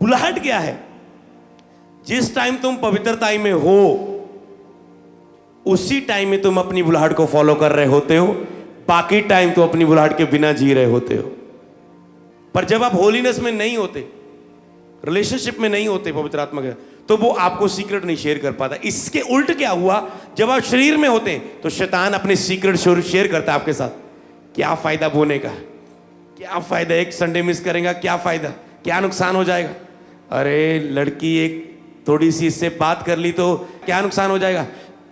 बुलाहट क्या है? जिस टाइम तुम पवित्रता में हो उसी टाइम में तुम अपनी बुलाहट को फॉलो कर रहे होते हो, बाकी टाइम तो अपनी बुलाहट के बिना जी रहे होते हो। पर जब आप होलीनेस में नहीं होते, रिलेशनशिप में नहीं होते पवित्र आत्मा के, तो वो आपको सीक्रेट नहीं शेयर कर पाता। इसके उल्ट क्या हुआ, जब आप शरीर में होते हैं तो शैतान अपने सीक्रेट शेयर करता है आपके साथ। क्या फायदा बोने का, क्या फायदा, एक संडे मिस करेगा, क्या फायदा, क्या नुकसान हो जाएगा। अरे लड़की एक थोड़ी सी इससे बात कर ली तो क्या नुकसान हो जाएगा।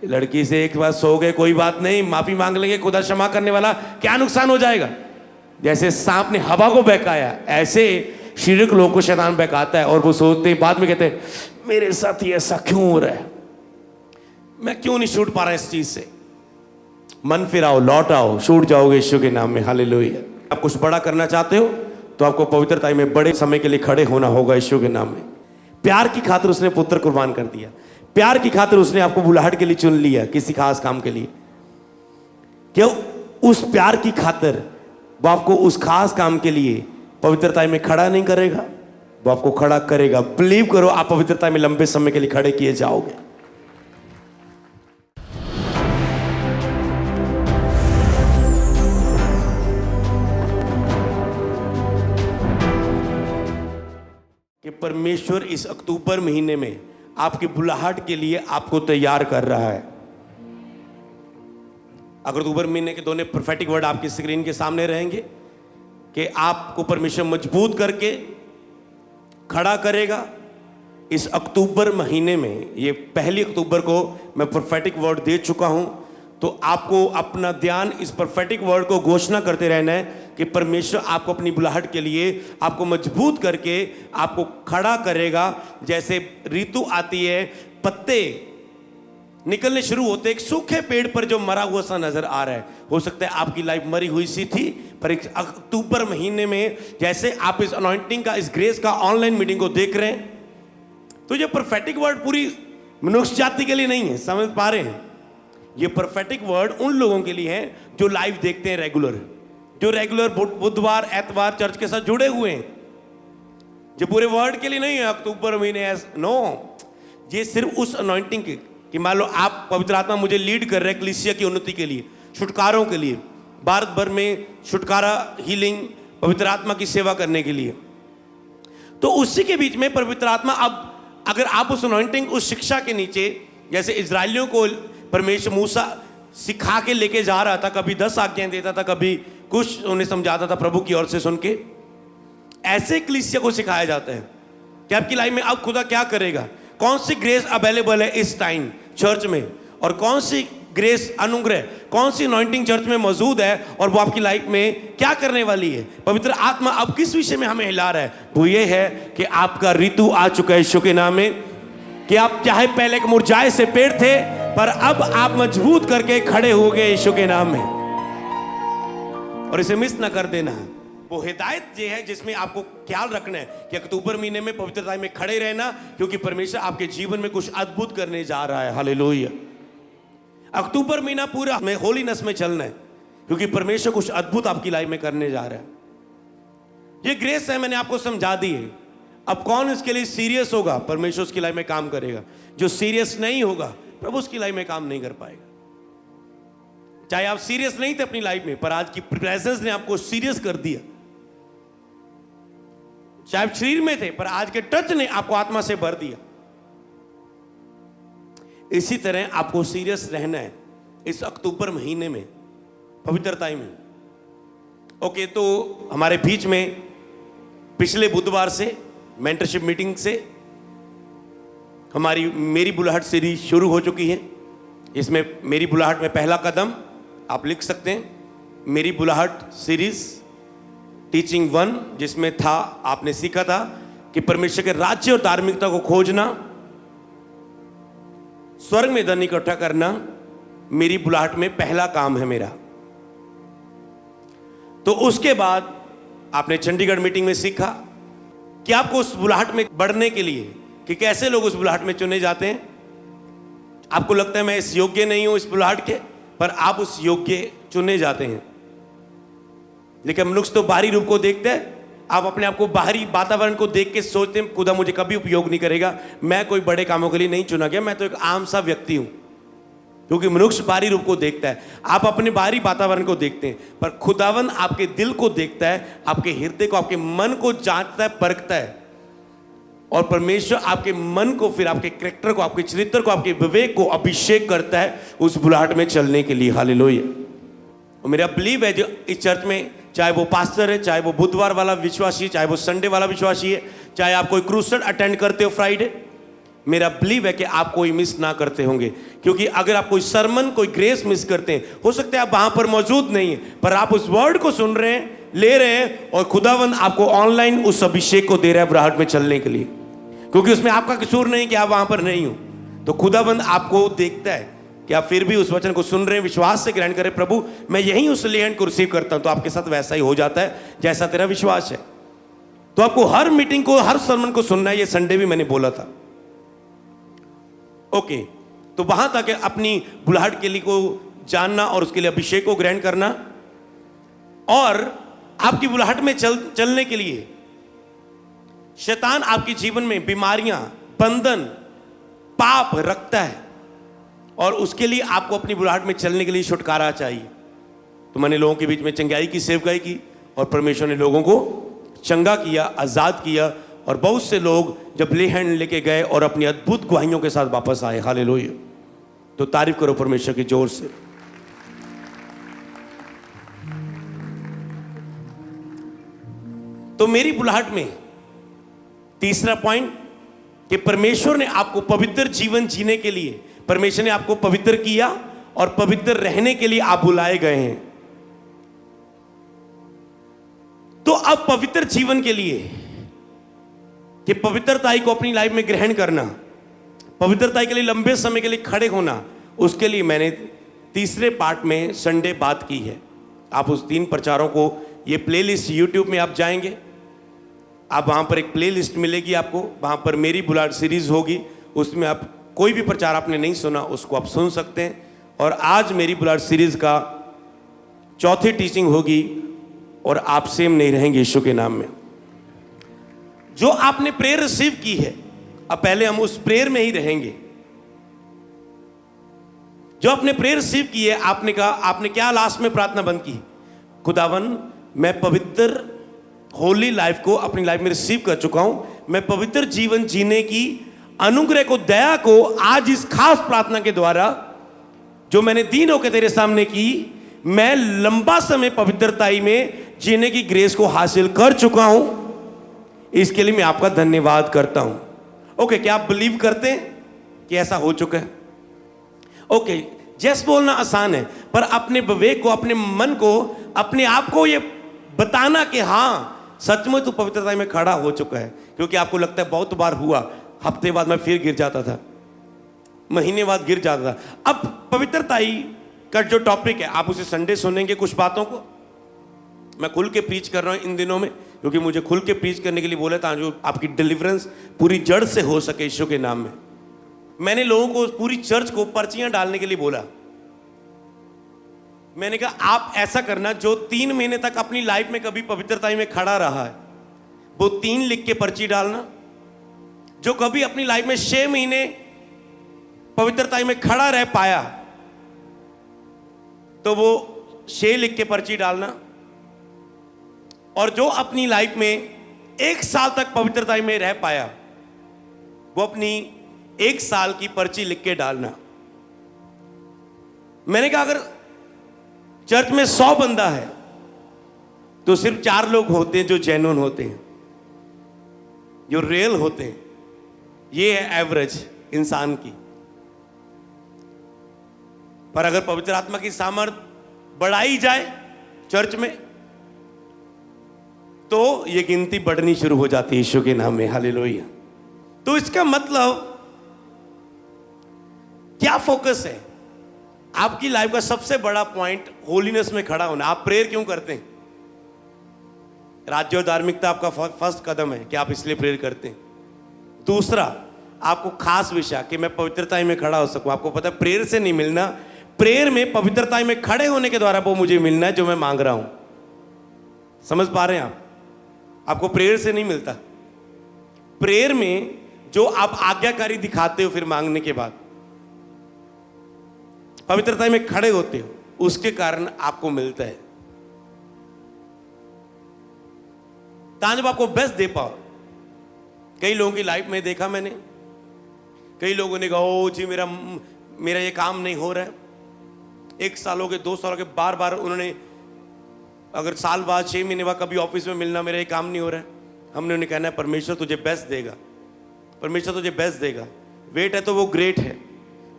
लड़की से एक बार सो गए, कोई बात नहीं, माफी मांग लेंगे, खुदा क्षमा करने वाला, क्या नुकसान हो जाएगा। जैसे सांप ने हवा को बहकाया, ऐसे शारीरिक लोगों को शैतान बहकाता है और वो सोचते हैं, बाद में कहते हैं मेरे साथ ही ऐसा क्यों हो रहा है, मैं क्यों नहीं छूट पा रहा इस चीज से। मन फिराओ, लौट आओ, छूट जाओगे यीशु के नाम में। हालेलुया। आप कुछ बड़ा करना चाहते हो तो आपको पवित्रता में बड़े समय के लिए खड़े होना होगा यीशु के नाम में। प्यार की खातिर उसने पुत्र कुर्बान कर दिया, प्यार की खातिर उसने आपको बुलाहट के लिए चुन लिया किसी खास काम के लिए। क्यों? उस प्यार की खातिर वो आपको उस खास काम के लिए पवित्रता में खड़ा नहीं करेगा, वो आपको खड़ा करेगा। बिलीव करो, आप पवित्रता में लंबे समय के लिए खड़े किए जाओगे। कि परमेश्वर इस अक्टूबर महीने में आपकी बुलाहट के लिए आपको तैयार कर रहा है। अक्टूबर महीने के दोनों प्रोफेटिक वर्ड आपकी स्क्रीन के सामने रहेंगे कि आपको परमेश्वर मजबूत करके खड़ा करेगा इस अक्टूबर महीने में। ये पहली अक्टूबर को मैं प्रोफेटिक वर्ड दे चुका हूं, तो आपको अपना ध्यान इस प्रोफेटिक वर्ड को घोषणा करते रहना है कि परमेश्वर आपको अपनी बुलाहट के लिए आपको मजबूत करके आपको खड़ा करेगा। जैसे ऋतु आती है, पत्ते निकलने शुरू होते, एक सूखे पेड़ पर जो मरा हुआ सा नजर आ रहा है। हो सकता है आपकी लाइफ मरी हुई सी थी, पर एक अक्टूबर महीने में जैसे आप इस अनॉइंटिंग का, इस ग्रेस का ऑनलाइन मीटिंग को देख रहे हैं, तो ये प्रोफेटिक वर्ड पूरी मनुष्य जाति के लिए नहीं है, समझ पा रहे हैं। ये प्रोफेटिक वर्ड उन लोगों के लिए है जो लाइव देखते हैं रेगुलर, जो रेगुलर बुधवार एतवार चर्च के साथ जुड़े हुए हैं। जो पूरे वर्ल्ड के लिए नहीं है अक्टूबर महीने, नो। ये सिर्फ उस अनॉइंटिंग की कि मान लो आप पवित्र आत्मा मुझे लीड कर रहे हैं कलीसिया की उन्नति के लिए, छुटकारों के लिए, भारत भर में छुटकारा, हीलिंग, पवित्र आत्मा की सेवा करने के लिए। तो उसी के बीच में पवित्र आत्मा, अब अगर आप उस अनॉइंटिंग, उस शिक्षा के नीचे, जैसे इजराइलियों को परमेश्वर मूसा सिखा के लेके जा रहा था, कभी 10 आज्ञाएं देता था, कभी कुछ उन्हें समझाता था प्रभु की ओर से सुन के, ऐसे कलीसिया को सिखाया जाता है कि आपकी लाइफ में अब खुदा क्या करेगा, कौन सी ग्रेस अवेलेबल है इस टाइम चर्च में, और कौन सी ग्रेस, अनुग्रह, कौन सी अनॉइंटिंग चर्च में मौजूद है और वो आपकी लाइफ में क्या करने वाली है। पवित्र आत्मा अब किस विषय में हमें हिला रहा है, वो ये है कि आपका ऋतु आ चुका है यीशु के नाम में, कि आप चाहे पहले एक मुरझाए से पेड़ थे, पर अब आप मजबूत करके खड़े हो गए यीशु के नाम में। और इसे मिस ना कर देना। वो हिदायत ये है जिसमें आपको ख्याल रखना है कि अक्टूबर महीने में पवित्रता में खड़े रहना, क्योंकि परमेश्वर आपके जीवन में कुछ अद्भुत करने जा रहा है। हालेलुया। अक्टूबर महीना पूरा में होलीनेस में चलना है, क्योंकि परमेश्वर कुछ अद्भुत आपकी लाइफ में करने जा रहा है। ये ग्रेस है, मैंने आपको समझा दी है। अब कौन इसके लिए सीरियस होगा, परमेश्वर उसकी लाइफ में काम करेगा। जो सीरियस नहीं होगा, प्रभु उसकी लाइफ में काम नहीं कर पाएगा। चाहे आप सीरियस नहीं थे अपनी लाइफ में, पर आज की प्रेजेंस ने आपको सीरियस कर दिया। चाहे आप शरीर में थे, पर आज के टच ने आपको आत्मा से भर दिया। इसी तरह आपको सीरियस रहना है इस अक्टूबर महीने में, पवित्रता में। ओके, तो हमारे बीच में पिछले बुधवार से मेंटरशिप मीटिंग से हमारी मेरी बुलाहट सीरीज शुरू हो चुकी है। इसमें मेरी बुलाहट में पहला कदम आप लिख सकते हैं, मेरी बुलाहट सीरीज टीचिंग 1, जिसमें था, आपने सीखा था कि परमेश्वर के राज्य और धार्मिकता को खोजना, स्वर्ग में धन इकट्ठा करना मेरी बुलाहट में पहला काम है मेरा। तो उसके बाद आपने चंडीगढ़ मीटिंग में सीखा कि आपको उस बुलाहट में बढ़ने के लिए, कि कैसे लोग उस बुलाहट में चुने जाते हैं। आपको लगता है मैं इस योग्य नहीं हूं इस बुलाहट के, पर आप उस योग्य चुने जाते हैं। लेकिन मनुष्य तो बाहरी रूप को देखते हैं, आप अपने आप को बाहरी वातावरण को देख के सोचते हैं खुदा मुझे कभी उपयोग नहीं करेगा, मैं कोई बड़े कामों के लिए नहीं चुना गया, मैं तो एक आम सा व्यक्ति हूं। क्योंकि मनुष्य बाहरी रूप को देखता है, आप अपने बाहरी वातावरण को देखते हैं, पर खुदावन आपके दिल को देखता है, आपके हृदय को, आपके मन को जांचता है, परखता है। और परमेश्वर आपके मन को, फिर आपके कैरेक्टर को, आपके चरित्र को, आपके विवेक को अभिषेक करता है उस बुलाहट में चलने के लिए। हालेलुया। और मेरा बिलीव है जो इस चर्च में, चाहे वो पास्टर है, चाहे वो बुधवार वाला विश्वासी है, चाहे वो संडे वाला विश्वासी है, चाहे आप कोई क्रूसेड अटेंड करते हो फ्राइडे, मेरा बिलीव है कि आप कोई मिस ना करते होंगे। क्योंकि अगर आप कोई सरमन, कोई ग्रेस मिस करते हैं, हो सकता है आप वहां पर मौजूद नहीं है, पर आप उस वर्ड को सुन रहे हैं, ले रहे हैं, और खुदावन आपको ऑनलाइन उस अभिषेक को दे रहा है बुलाहट में चलने के लिए। क्योंकि उसमें आपका कसूर नहीं कि आप वहां पर नहीं हो, तो खुदावन आपको देखता है कि आप फिर भी उस वचन को सुन रहे हैं, विश्वास से ग्रहण करें, प्रभु मैं यही उस लैंड को रिसीव करता हूं, तो आपके साथ वैसा ही हो जाता है जैसा तेरा विश्वास है। तो आपको हर मीटिंग को, हर सरमन को सुनना है। ये संडे भी मैंने बोला था। ओके, तो वहां तक अपनी बुलाहट के लिए को जानना और उसके लिए अभिषेक को ग्रहण करना, और आपकी बुलाहट में चलने के लिए शैतान आपके जीवन में बीमारियां, बंधन, पाप रखता है, और उसके लिए आपको अपनी बुलाहट में चलने के लिए छुटकारा चाहिए। तो मैंने लोगों के बीच में चंगाई की सेवकाई की, और परमेश्वर ने लोगों को चंगा किया, आजाद किया, और बहुत से लोग जब ले हैंड लेके गए और अपनी अद्भुत गवाहियों के साथ वापस आए। हालेलुया। तो तारीफ करो परमेश्वर की जोर से। तो मेरी बुलाहट में तीसरा पॉइंट कि परमेश्वर ने आपको पवित्र जीवन जीने के लिए, परमेश्वर ने आपको पवित्र किया और पवित्र रहने के लिए आप बुलाए गए हैं। तो अब पवित्र जीवन के लिए, कि पवित्रता को अपनी लाइफ में ग्रहण करना, पवित्रता के लिए लंबे समय के लिए खड़े होना, उसके लिए मैंने तीसरे पार्ट में संडे बात की है। आप उस 3 प्रचारों को, ये प्लेलिस्ट यूट्यूब में आप जाएंगे, आप वहाँ पर एक प्लेलिस्ट मिलेगी आपको, वहाँ पर मेरी बुलाहट सीरीज होगी, उसमें आप कोई भी प्रचार आपने नहीं सुना उसको आप सुन सकते हैं। और आज मेरी बुलाहट सीरीज का चौथी टीचिंग होगी, और आप सेम नहीं रहेंगे यीशु के नाम में। जो आपने प्रेयर रिसीव की है, अब पहले हम उस प्रेयर में ही रहेंगे। जो आपने प्रेयर रिसीव की है, आपने कहा, आपने क्या लास्ट में प्रार्थना बंद की? खुदावन मैं पवित्र होली लाइफ को अपनी लाइफ में रिसीव कर चुका हूं, मैं पवित्र जीवन जीने की अनुग्रह को, दया को आज इस खास प्रार्थना के द्वारा जो मैंने दिन होकर तेरे सामने की, मैं लंबा समय पवित्रताई में जीने की ग्रेस को हासिल कर चुका हूं। इसके लिए मैं आपका धन्यवाद करता हूं। ओके, क्या आप बिलीव करते हैं कि ऐसा हो चुका है? ओके, जैस बोलना आसान है, पर अपने विवेक को, अपने मन को, अपने आप को ये बताना कि हाँ सचमुच तू पवित्रता में खड़ा हो चुका है। क्योंकि आपको लगता है बहुत बार हुआ, हफ्ते बाद मैं फिर गिर जाता था, महीने बाद गिर जाता था। अब पवित्रताई का जो टॉपिक है, आप उसे संडे सुनेंगे। कुछ बातों को मैं खुल के प्रीच कर रहा हूं इन दिनों में, क्योंकि मुझे खुल के प्रीच करने के लिए बोला था, जो आपकी डिलीवरेंस पूरी जड़ से हो सके यीशु के नाम में। मैंने लोगों को, पूरी चर्च को पर्चियां डालने के लिए बोला। मैंने कहा आप ऐसा करना, जो 3 महीने तक अपनी लाइफ में कभी पवित्रता में खड़ा रहा है, वो 3 लिख के पर्ची डालना। जो कभी अपनी लाइफ में 6 महीने पवित्रता में खड़ा रह पाया, तो वो 6 लिख के पर्ची डालना। और जो अपनी लाइफ में 1 साल तक पवित्रता में रह पाया, वो अपनी 1 साल की पर्ची लिख के डालना। मैंने कहा अगर चर्च में 100 बंदा है, तो सिर्फ 4 लोग होते हैं जो जेन्युइन होते हैं, जो रियल होते हैं। ये है एवरेज इंसान की। पर अगर पवित्र आत्मा की सामर्थ बढ़ाई जाए चर्च में, तो ये गिनती बढ़नी शुरू हो जाती है यीशु के नाम में। हालेलुया। तो इसका मतलब क्या फोकस है? आपकी लाइफ का सबसे बड़ा पॉइंट होलीनेस में खड़ा होना। आप प्रेयर क्यों करते हैं? राज्य और धार्मिकता आपका फर्स्ट कदम है कि आप इसलिए प्रेयर करते हैं। दूसरा, आपको खास विषय कि मैं पवित्रता में खड़ा हो सकूं। आपको पता है प्रेयर से नहीं मिलना, प्रेयर में पवित्रता में खड़े होने के द्वारा वो मुझे मिलना है जो मैं मांग रहा हूं। समझ पा रहे हैं आप? आपको प्रेयर से नहीं मिलता। प्रेयर में जो आप आज्ञाकारी दिखाते हो फिर मांगने के बाद, पवित्रता में खड़े होते हो, उसके कारण आपको मिलता है। ताकि जब आपको बेस्ट दे पाओ। कई लोगों की लाइफ में देखा मैंने, कई लोगों ने कहा ओ जी मेरा ये काम नहीं हो रहा है। 1 साल हो गए, 2 साल हो गए, बार बार उन्होंने, अगर साल बाद 6 महीने बाद कभी ऑफिस में मिलना, मेरा ये काम नहीं हो रहा है। हमने उन्हें कहना है परमेश्वर तुझे बेस्ट देगा, परमेश्वर तुझे बेस्ट देगा। वेट है तो वो ग्रेट है,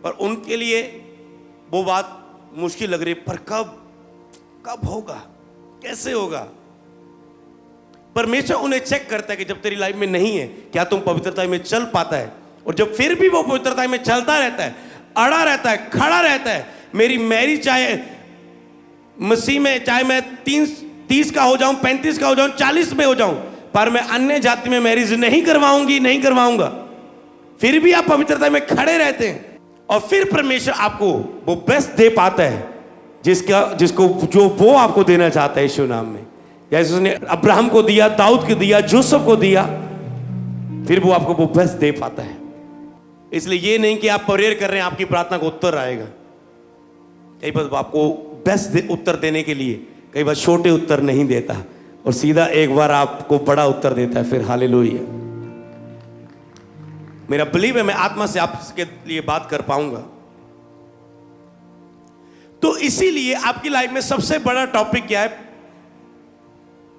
पर उनके लिए वो बात मुश्किल लग रही है, पर कब होगा, कैसे होगा। परमेश्वर उन्हें चेक करता है कि जब तेरी लाइफ में नहीं है, क्या तुम पवित्रता में चल पाता है। और जब फिर भी वो पवित्रता में चलता रहता है, अड़ा रहता है, खड़ा रहता है, मेरी मैरिज चाहे मसीह में, चाहे मैं 30 का हो जाऊं, 35 का हो जाऊं, 40 में हो जाऊं, पर मैं अन्य जाति में मैरिज नहीं करवाऊंगा, फिर भी आप पवित्रता में खड़े रहते हैं, और फिर परमेश्वर आपको वो बेस्ट दे पाता है जिसको जो वो आपको देना चाहता है यीशु नाम में। जैसे उसने अब्राहम को दिया, दाऊद को दिया, जोसेफ को दिया, फिर वो आपको वो बेस्ट दे पाता है। इसलिए ये नहीं कि आप प्रेयर कर रहे हैं आपकी प्रार्थना को उत्तर आएगा। कई बार आपको बेस्ट उत्तर देने के लिए कई बार छोटे उत्तर नहीं देता, और सीधा एक बार आपको बड़ा उत्तर देता है। फिर हालेलुया। मेरा बिलीव है मैं आत्मा से आपके लिए बात कर पाऊंगा। तो इसीलिए आपकी लाइफ में सबसे बड़ा टॉपिक क्या है?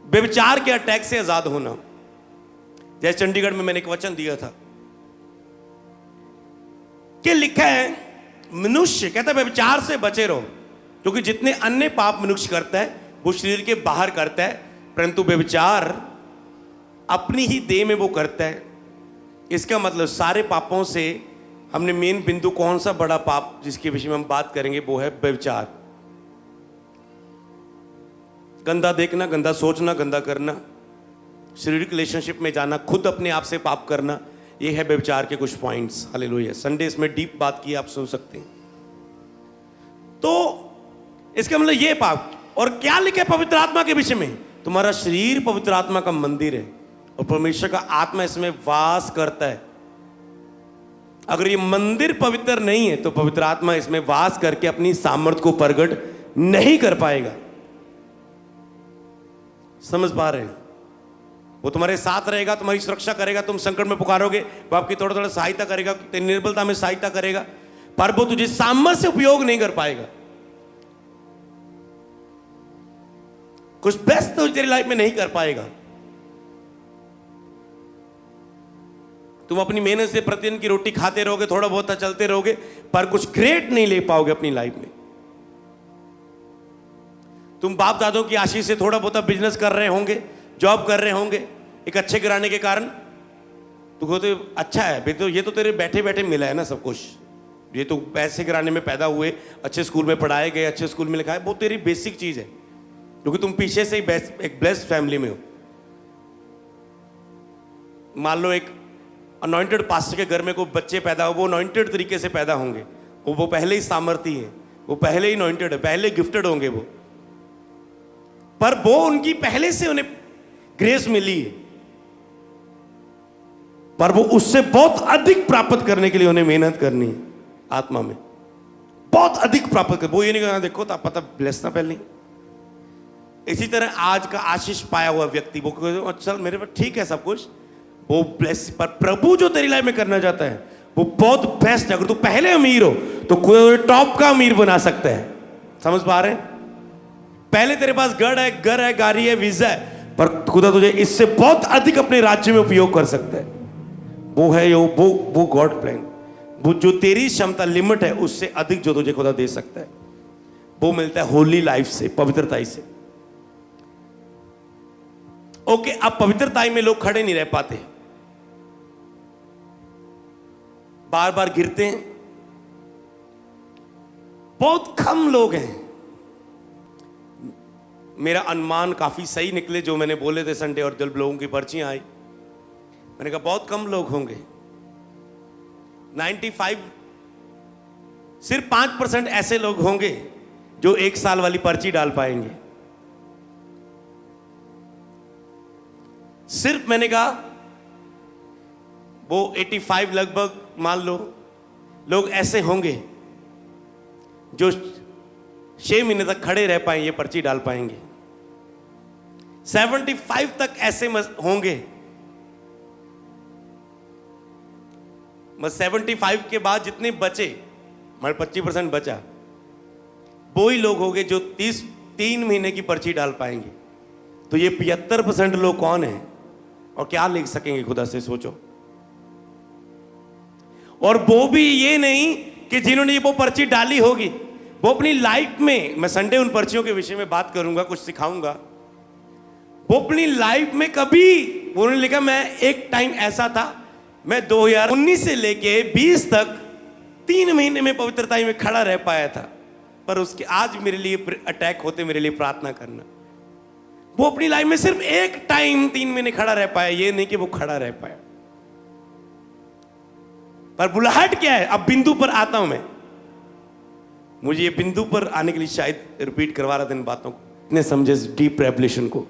व्यभिचार के अटैक से आजाद होना। जैसे चंडीगढ़ में मैंने एक वचन दिया था कि लिखा है, मनुष्य कहता है व्यभिचार से बचे रहो, क्योंकि जितने अन्य पाप मनुष्य करता है वो शरीर के बाहर करता है, परंतु व्यभिचार अपनी ही देह में वो करता है। इसका मतलब सारे पापों से हमने मेन बिंदु कौन सा बड़ा पाप जिसके विषय में हम बात करेंगे वो है व्यभिचार। गंदा देखना, गंदा सोचना, गंदा करना, शारीरिक रिलेशनशिप में जाना, खुद अपने आप से पाप करना, ये है व्यभिचार के कुछ पॉइंट्स। हालेलुया। संडे इसमें डीप बात की, आप सुन सकते हैं। तो इसका मतलब ये पाप। और क्या लिखा है पवित्र आत्मा के विषय में? तुम्हारा शरीर पवित्र आत्मा का मंदिर है और परमेश्वर का आत्मा इसमें वास करता है। अगर ये मंदिर पवित्र नहीं है तो पवित्र आत्मा इसमें वास करके अपनी सामर्थ्य को प्रकट नहीं कर पाएगा। समझ पा रहे हैं? वो तुम्हारे साथ रहेगा, तुम्हारी सुरक्षा करेगा, तुम संकट में पुकारोगे वो आपकी थोड़ा थोड़ा सहायता करेगा, तेरी निर्बलता में सहायता करेगा, पर वो तुझे सामर्थ्य से उपयोग नहीं कर पाएगा। कुछ बेस्ट तो तेरी लाइफ में नहीं कर पाएगा। तुम अपनी मेहनत से प्रतिदिन की रोटी खाते रहोगे, थोड़ा बहुत चलते रहोगे, पर कुछ ग्रेट नहीं ले पाओगे अपनी लाइफ में। तुम बाप दादों की आशीष से थोड़ा बहुत बिजनेस कर रहे होंगे, जॉब कर रहे होंगे एक अच्छे घराने के कारण, तो वो तो अच्छा है भाई, तो ये तो तेरे बैठे बैठे मिला है ना सब कुछ। ये तो ऐसे घराने में पैदा हुए, अच्छे स्कूल में पढ़ाए गए, अच्छे स्कूल में लिखा है, वो तेरी बेसिक चीज है, क्योंकि तुम पीछे से ही एक ब्लेस्ड फैमिली में हो। मान लो एक अनॉइंटेड पास्टर के घर में कोई बच्चे पैदा हो, वो अनॉइंटेड तरीके से पैदा होंगे, वो पहले ही सामर्थी है, वो पहले ही अनॉइंटेड है, पहले गिफ्टेड होंगे वो, पर वो उनकी पहले से उन्हें ग्रेस मिली है, पर वो उससे बहुत अधिक प्राप्त करने के लिए उन्हें मेहनत करनी है। आत्मा में बहुत अधिक प्राप्त कर, वो ये नहीं कहना देखो तो आप पता ब्लेस ना पहले। इसी तरह आज का आशीष पाया हुआ व्यक्ति वो चल मेरे पास ठीक है सब कुछ, वो ब्लेस, पर प्रभु जो तेरी लाइफ में करना चाहता है वो बहुत बेस्ट है। अगर तू पहले अमीर हो तो कोई टॉप का अमीर बना सकता है। समझ पा रहे हैं? पहले तेरे पास घर है, गाड़ी है, वीजा है, पर खुदा तुझे इससे बहुत अधिक अपने राज्य में उपयोग कर सकता है। वो है वो गॉड प्लान, वो जो तेरी क्षमता लिमिट है उससे अधिक जो तुझे खुदा दे सकता है, वो मिलता है होली लाइफ से, पवित्रता से। ओके, अब पवित्रता में लोग खड़े नहीं रह पाते, बार बार गिरते हैं। बहुत कम लोग हैं, मेरा अनुमान काफी सही निकले जो मैंने बोले थे संडे, और जब लोगों की पर्चियां आई मैंने कहा बहुत कम लोग होंगे, 95, सिर्फ 5% ऐसे लोग होंगे जो 1 साल वाली पर्ची डाल पाएंगे। सिर्फ मैंने कहा वो 85 लगभग मान लो लोग ऐसे होंगे जो 6 महीने तक खड़े रह पाएंगे, पर्ची डाल पाएंगे। 75 तक ऐसे होंगे, 75 के बाद जितने बचे, मतलब 25% बचा, वो ही लोग होंगे जो 3 महीने की पर्ची डाल पाएंगे। तो ये 75% लोग कौन हैं और क्या लिख सकेंगे? खुदा से सोचो। और वो भी ये नहीं कि जिन्होंने वो पर्ची डाली होगी, वो अपनी लाइफ में, मैं संडे उन पर्चियों के विषय में बात करूंगा, कुछ सिखाऊंगा, वो अपनी लाइफ में कभी, उन्होंने लिखा मैं एक टाइम ऐसा था, मैं 2019 से लेके 20 तक 3 महीने में पवित्रता में खड़ा रह पाया था, पर उसके आज मेरे लिए अटैक होते, मेरे लिए प्रार्थना करना। वो अपनी लाइफ में सिर्फ एक टाइम 3 महीने खड़ा रह पाया, ये नहीं कि वो खड़ा रह पाया। पर बुलाहट क्या है? अब बिंदु पर आता हूं मैं। मुझे ये बिंदु पर आने के लिए शायद रिपीट करवा रहा था इन बातों को, इतने समझे डीप रेवलेशन को।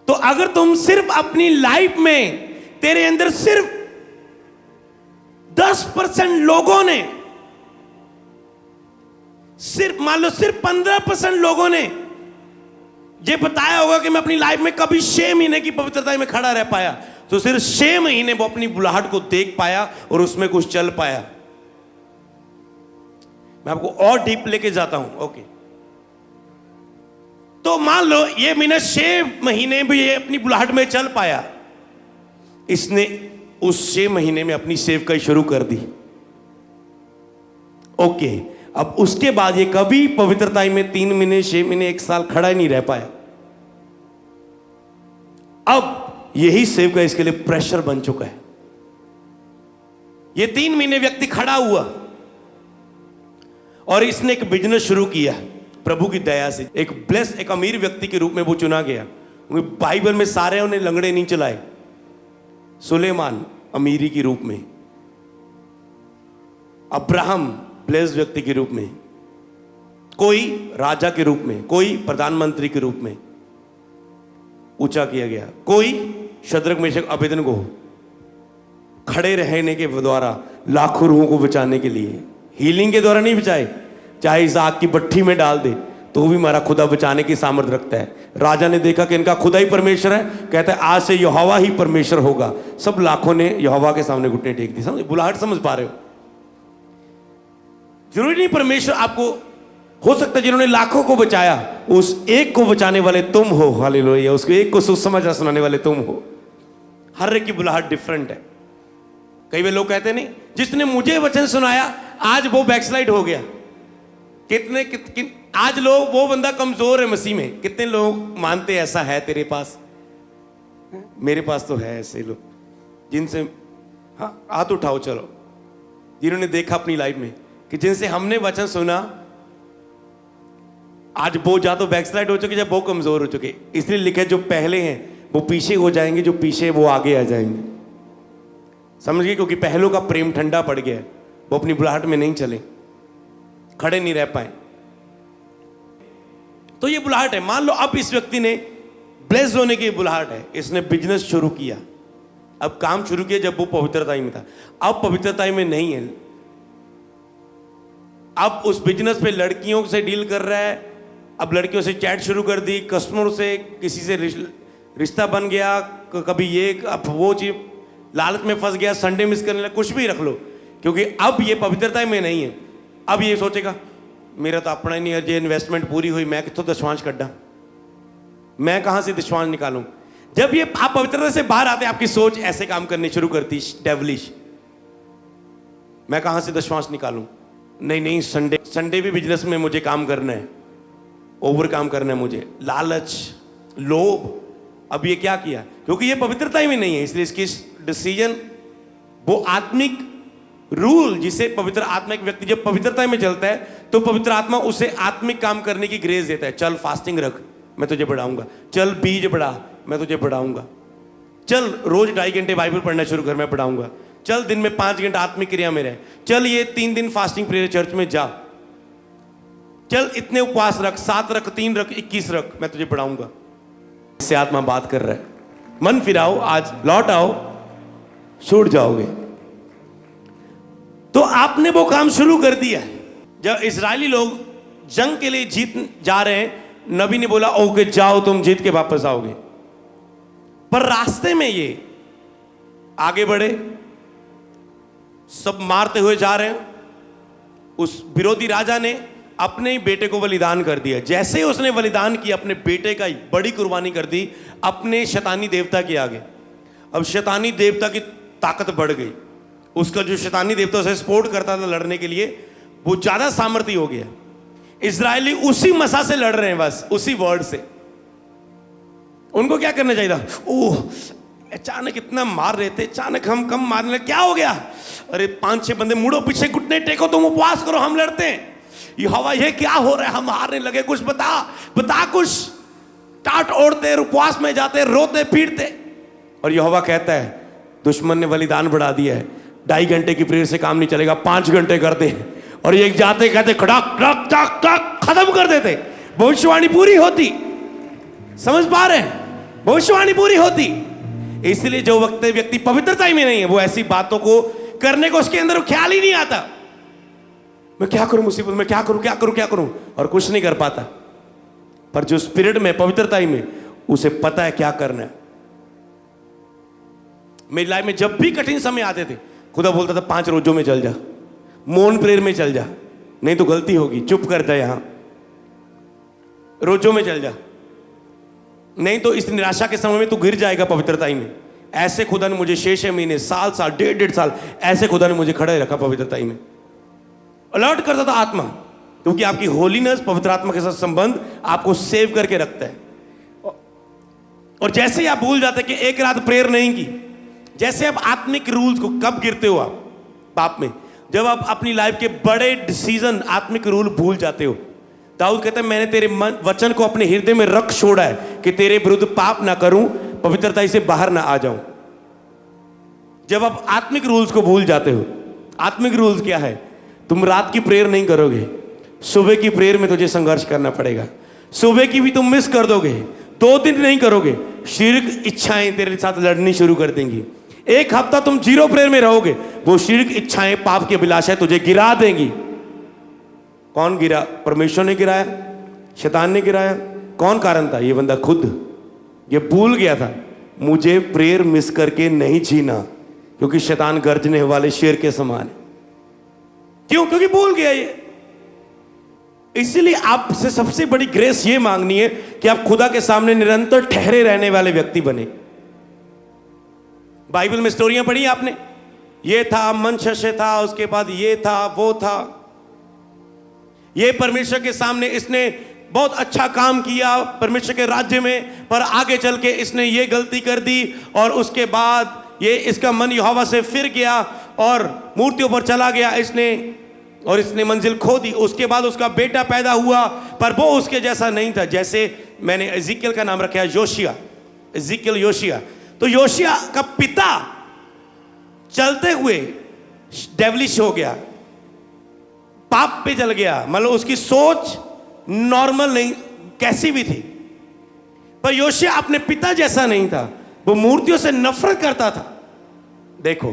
तो अगर तुम सिर्फ अपनी लाइफ में, तेरे अंदर सिर्फ 10% लोगों ने, सिर्फ मान लो सिर्फ 15% लोगों ने ये बताया होगा कि मैं अपनी लाइफ में कभी 6 महीने की पवित्रता में खड़ा रह पाया, तो सिर्फ 6 महीने वो अपनी बुलाहट को देख पाया और उसमें कुछ चल पाया। मैं आपको और डीप लेके जाता हूं। ओके, तो मान लो ये महीना 6 महीने भी ये अपनी बुलाहट में चल पाया, इसने उस 6 महीने में अपनी सेवकाई शुरू कर दी। ओके, अब उसके बाद ये कभी पवित्रता में 3 महीने, 6 महीने, 1 साल खड़ा ही नहीं रह पाया। अब यही सेवका इसके लिए प्रेशर बन चुका है। ये 3 महीने व्यक्ति खड़ा हुआ और इसने एक बिजनेस शुरू किया प्रभु की दया से। एक ब्लेस्ड, एक अमीर व्यक्ति के रूप में वो चुना गया। बाइबल में सारे उन्हें लंगड़े नहीं चलाए। सुलेमान अमीरी के रूप में, अब्राहम ब्लेस्ड व्यक्ति के रूप में, कोई राजा के रूप में, कोई प्रधानमंत्री के रूप में ऊंचा किया गया, कोई शद्रक मेशक अबेदनगो खड़े रहने के द्वारा लाखों रूहों को बचाने के लिए, हीलिंग के द्वारा नहीं बचाए, चाहे इस आग की भट्ठी में डाल दे तो भी हमारा खुदा बचाने की सामर्थ्य रखता है। राजा ने देखा कि इनका खुदा ही परमेश्वर है, कहता है आज से यहोवा ही परमेश्वर होगा। सब लाखों ने यहोवा के सामने घुटने टेक दी। समझ, बुलाहट समझ पा रहे हो? जरूरी नहीं परमेश्वर आपको, हो सकता है जिन्होंने लाखों को बचाया, उस एक को बचाने वाले तुम हो। हालेलुया, उसको एक को सुसमाचार सुनाने वाले तुम हो। हर एक की बुलाहट डिफरेंट है। कई बार लोग कहते नहीं, जिसने मुझे वचन सुनाया आज वो बैकस्लाइड हो गया। आज लोग, वो बंदा कमजोर है मसीह में। कितने लोग मानते ऐसा है तेरे पास? मेरे पास तो है ऐसे लोग जिनसे, हाँ हाथ उठाओ चलो, जिन्होंने देखा अपनी लाइफ में कि जिनसे हमने वचन सुना, आज वो जा तो बैकस्लाइड हो चुके, जब वो कमजोर हो चुके। इसलिए लिखे जो पहले हैं वो पीछे हो जाएंगे, जो पीछे वो आगे आ जाएंगे। समझ गए? क्योंकि पहलों का प्रेम ठंडा पड़ गया, वो अपनी बुलाहट में नहीं चले, खड़े नहीं रह पाए। तो ये बुलाहट है। मान लो अब इस व्यक्ति ने ब्लेस्ड होने की बुलाहट है, इसने बिजनेस शुरू किया, अब काम शुरू किया जब वो पवित्रता में था। अब पवित्रता में नहीं है, अब उस बिजनेस पे लड़कियों से डील कर रहा है। अब लड़कियों से चैट शुरू कर दी, कस्टमर से, किसी से रिश्ता बन गया, कभी ये, अब वो चीज, लालच में फंस गया, संडे मिस करने लगा, कुछ भी रख लो, क्योंकि अब ये पवित्रता में नहीं है। अब ये सोचेगा मेरा तो अपना ही नहीं है, ये इन्वेस्टमेंट पूरी हुई, मैं कितों दशवांश कड्डा, मैं कहां से दशवांश निकालूं। जब ये आप पवित्रता से बाहर आते, आपकी सोच ऐसे काम करनी शुरू करती, डेवलिश, मैं कहां से दशवांश निकालूं। नहीं, संडे भी बिजनेस में मुझे काम करना है, ओवर काम करना है मुझे। लालच, लोभ। अब ये क्या किया? क्योंकि ये पवित्रता ही में नहीं है, इसलिए इसकी डिसीजन, वो आत्मिक रूल जिसे पवित्र आत्मा, एक व्यक्ति जब पवित्रता में चलता है तो पवित्र आत्मा उसे आत्मिक काम करने की ग्रेस देता है। चल फास्टिंग रख, मैं तुझे बढ़ाऊंगा। चल बीज बढ़ा, मैं तुझे बढ़ाऊंगा। चल रोज 2.5 घंटे बाइबल पढ़ना शुरू कर, मैं पढ़ाऊंगा। चल दिन में 5 घंटा आत्मिक क्रिया में रह। चल ये 3 दिन फास्टिंग प्रेयर चर्च में जा। चल इतने उपवास रख, 7 रख, 3 रख, 21 रख, मैं तुझे पढ़ाऊंगा। इससे आत्मा बात कर रहा है, मन फिराओ, आज लौट आओ, छूट जाओगे। तो आपने वो काम शुरू कर दिया। जब इजरायली लोग जंग के लिए जीत जा रहे हैं, नबी ने बोला ओके जाओ, तुम जीत के वापस आओगे। पर रास्ते में ये आगे बढ़े, सब मारते हुए जा रहे हैं। उस विरोधी राजा ने अपने ही बेटे को बलिदान कर दिया। जैसे ही उसने बलिदान किया, अपने बेटे का बड़ी कुर्बानी कर दी अपने शैतानी देवता के आगे। अब शैतानी देवता की ताकत बढ़ गई। उसका जो शैतानी देवता उसे सपोर्ट करता था लड़ने के लिए, वो ज्यादा सामर्थ्य हो गया। इजरायली उसी मसा से लड़ रहे हैं, बस उसी वर्ड से। उनको क्या करना चाहिए था? ओह, अचानक इतना मार रहे थे, अचानक हम कम मारने लगे, क्या हो गया? अरे 5-6 बंदे, मुड़ो पीछे, घुटने टेको, तुम उपवास करो, हम लड़ते हैं। यहोवा ये क्या हो रहा है? हम हारने लगे, कुछ बता कुछ। टाट ओढ़ते, उपवास में जाते, रोते पीटते। और यहोवा कहता है दुश्मन ने बलिदान बढ़ा दिया है, 2.5 घंटे की प्रेयर से काम नहीं चलेगा, 5 घंटे कर दे। और ये जाते कहते खड़क टक टक टक खत्म कर देते। भविष्यवाणी पूरी होती। समझ पा रहे हैं? भविष्यवाणी पूरी होती। इसलिए जो व्यक्ति पवित्रता ही में नहीं है, वो ऐसी बातों को करने को उसके अंदर ख्याल ही नहीं आता। मैं क्या करूं मुसीबत में, क्या करूं, और कुछ नहीं कर पाता। पर जो स्पिरिट में, पवित्रता ही में, उसे पता है क्या करना है। मेरी लाइफ में जब भी कठिन समय आते थे, खुदा बोलता था 5 रोजों में चल जा, मौन प्रेयर में चल जा, नहीं तो गलती होगी, चुप कर जा, यहां रोजों में चल जा, नहीं तो इस निराशा के समय में तू गिर जाएगा पवित्रताई में। ऐसे खुदा ने मुझे 6 महीने, साल, 1.5 साल ऐसे खुदा ने मुझे खड़े रखा पवित्रताई में। अलर्ट करता था आत्मा, क्योंकि आपकी होलीनेस, पवित्र आत्मा के साथ संबंध आपको सेव करके रखता है। और जैसे ही आप भूल जाते कि एक रात प्रेयर नहीं की, जैसे आप आत्मिक रूल्स को, कब गिरते हो आप पाप में? जब आप अपनी लाइफ के बड़े डिसीजन, आत्मिक रूल भूल जाते हो। दाऊद कहता है मैंने तेरे वचन को अपने हृदय में रख छोड़ा है कि तेरे विरुद्ध पाप ना करूं, पवित्रता से बाहर ना आ जाऊं। जब आप आत्मिक रूल्स को भूल जाते हो, आत्मिक रूल्स क्या है? तुम रात की प्रेयर नहीं करोगे, सुबह की प्रेयर में तुझे संघर्ष करना पड़ेगा। सुबह की भी तुम मिस कर दोगे, 2 दिन नहीं करोगे, शारीरिक इच्छाएं तेरे साथ लड़नी शुरू कर देंगी। 1 हफ्ता तुम 0 प्रेयर में रहोगे, वो शारीरिक इच्छाएं, पाप की अभिलाषाएं तुझे गिरा देंगी। कौन गिरा? परमेश्वर ने गिराया? शैतान ने गिराया? कौन कारण था? ये बंदा खुद। ये भूल गया था मुझे प्रेयर मिस करके नहीं जीना, क्योंकि शैतान गर्जने वाले शेर के समान है। क्यों? क्योंकि भूल गया ये। इसलिए आपसे सबसे बड़ी ग्रेस ये मांगनी है कि आप खुदा के सामने निरंतर ठहरे रहने वाले व्यक्ति बने। बाइबल में स्टोरियां पढ़ी आपने? ये था, मनशे था, उसके बाद ये था, वो था। ये परमेश्वर के सामने इसने बहुत अच्छा काम किया परमेश्वर के राज्य में, पर आगे चल के इसने ये गलती कर दी, और उसके बाद ये इसका मन यहोवा से फिर गया और मूर्तियों पर चला गया इसने मंजिल खो दी। उसके बाद उसका बेटा पैदा हुआ, पर वो उसके जैसा नहीं था। जैसे मैंने एजिकियल का नाम रखा है योशिया, एजिकियल योशिया। तो योशिया का पिता चलते हुए डेवलिश हो गया, पाप पे चल गया, मतलब उसकी सोच नॉर्मल नहीं, कैसी भी थी। पर योशिया अपने पिता जैसा नहीं था, वो मूर्तियों से नफरत करता था। देखो,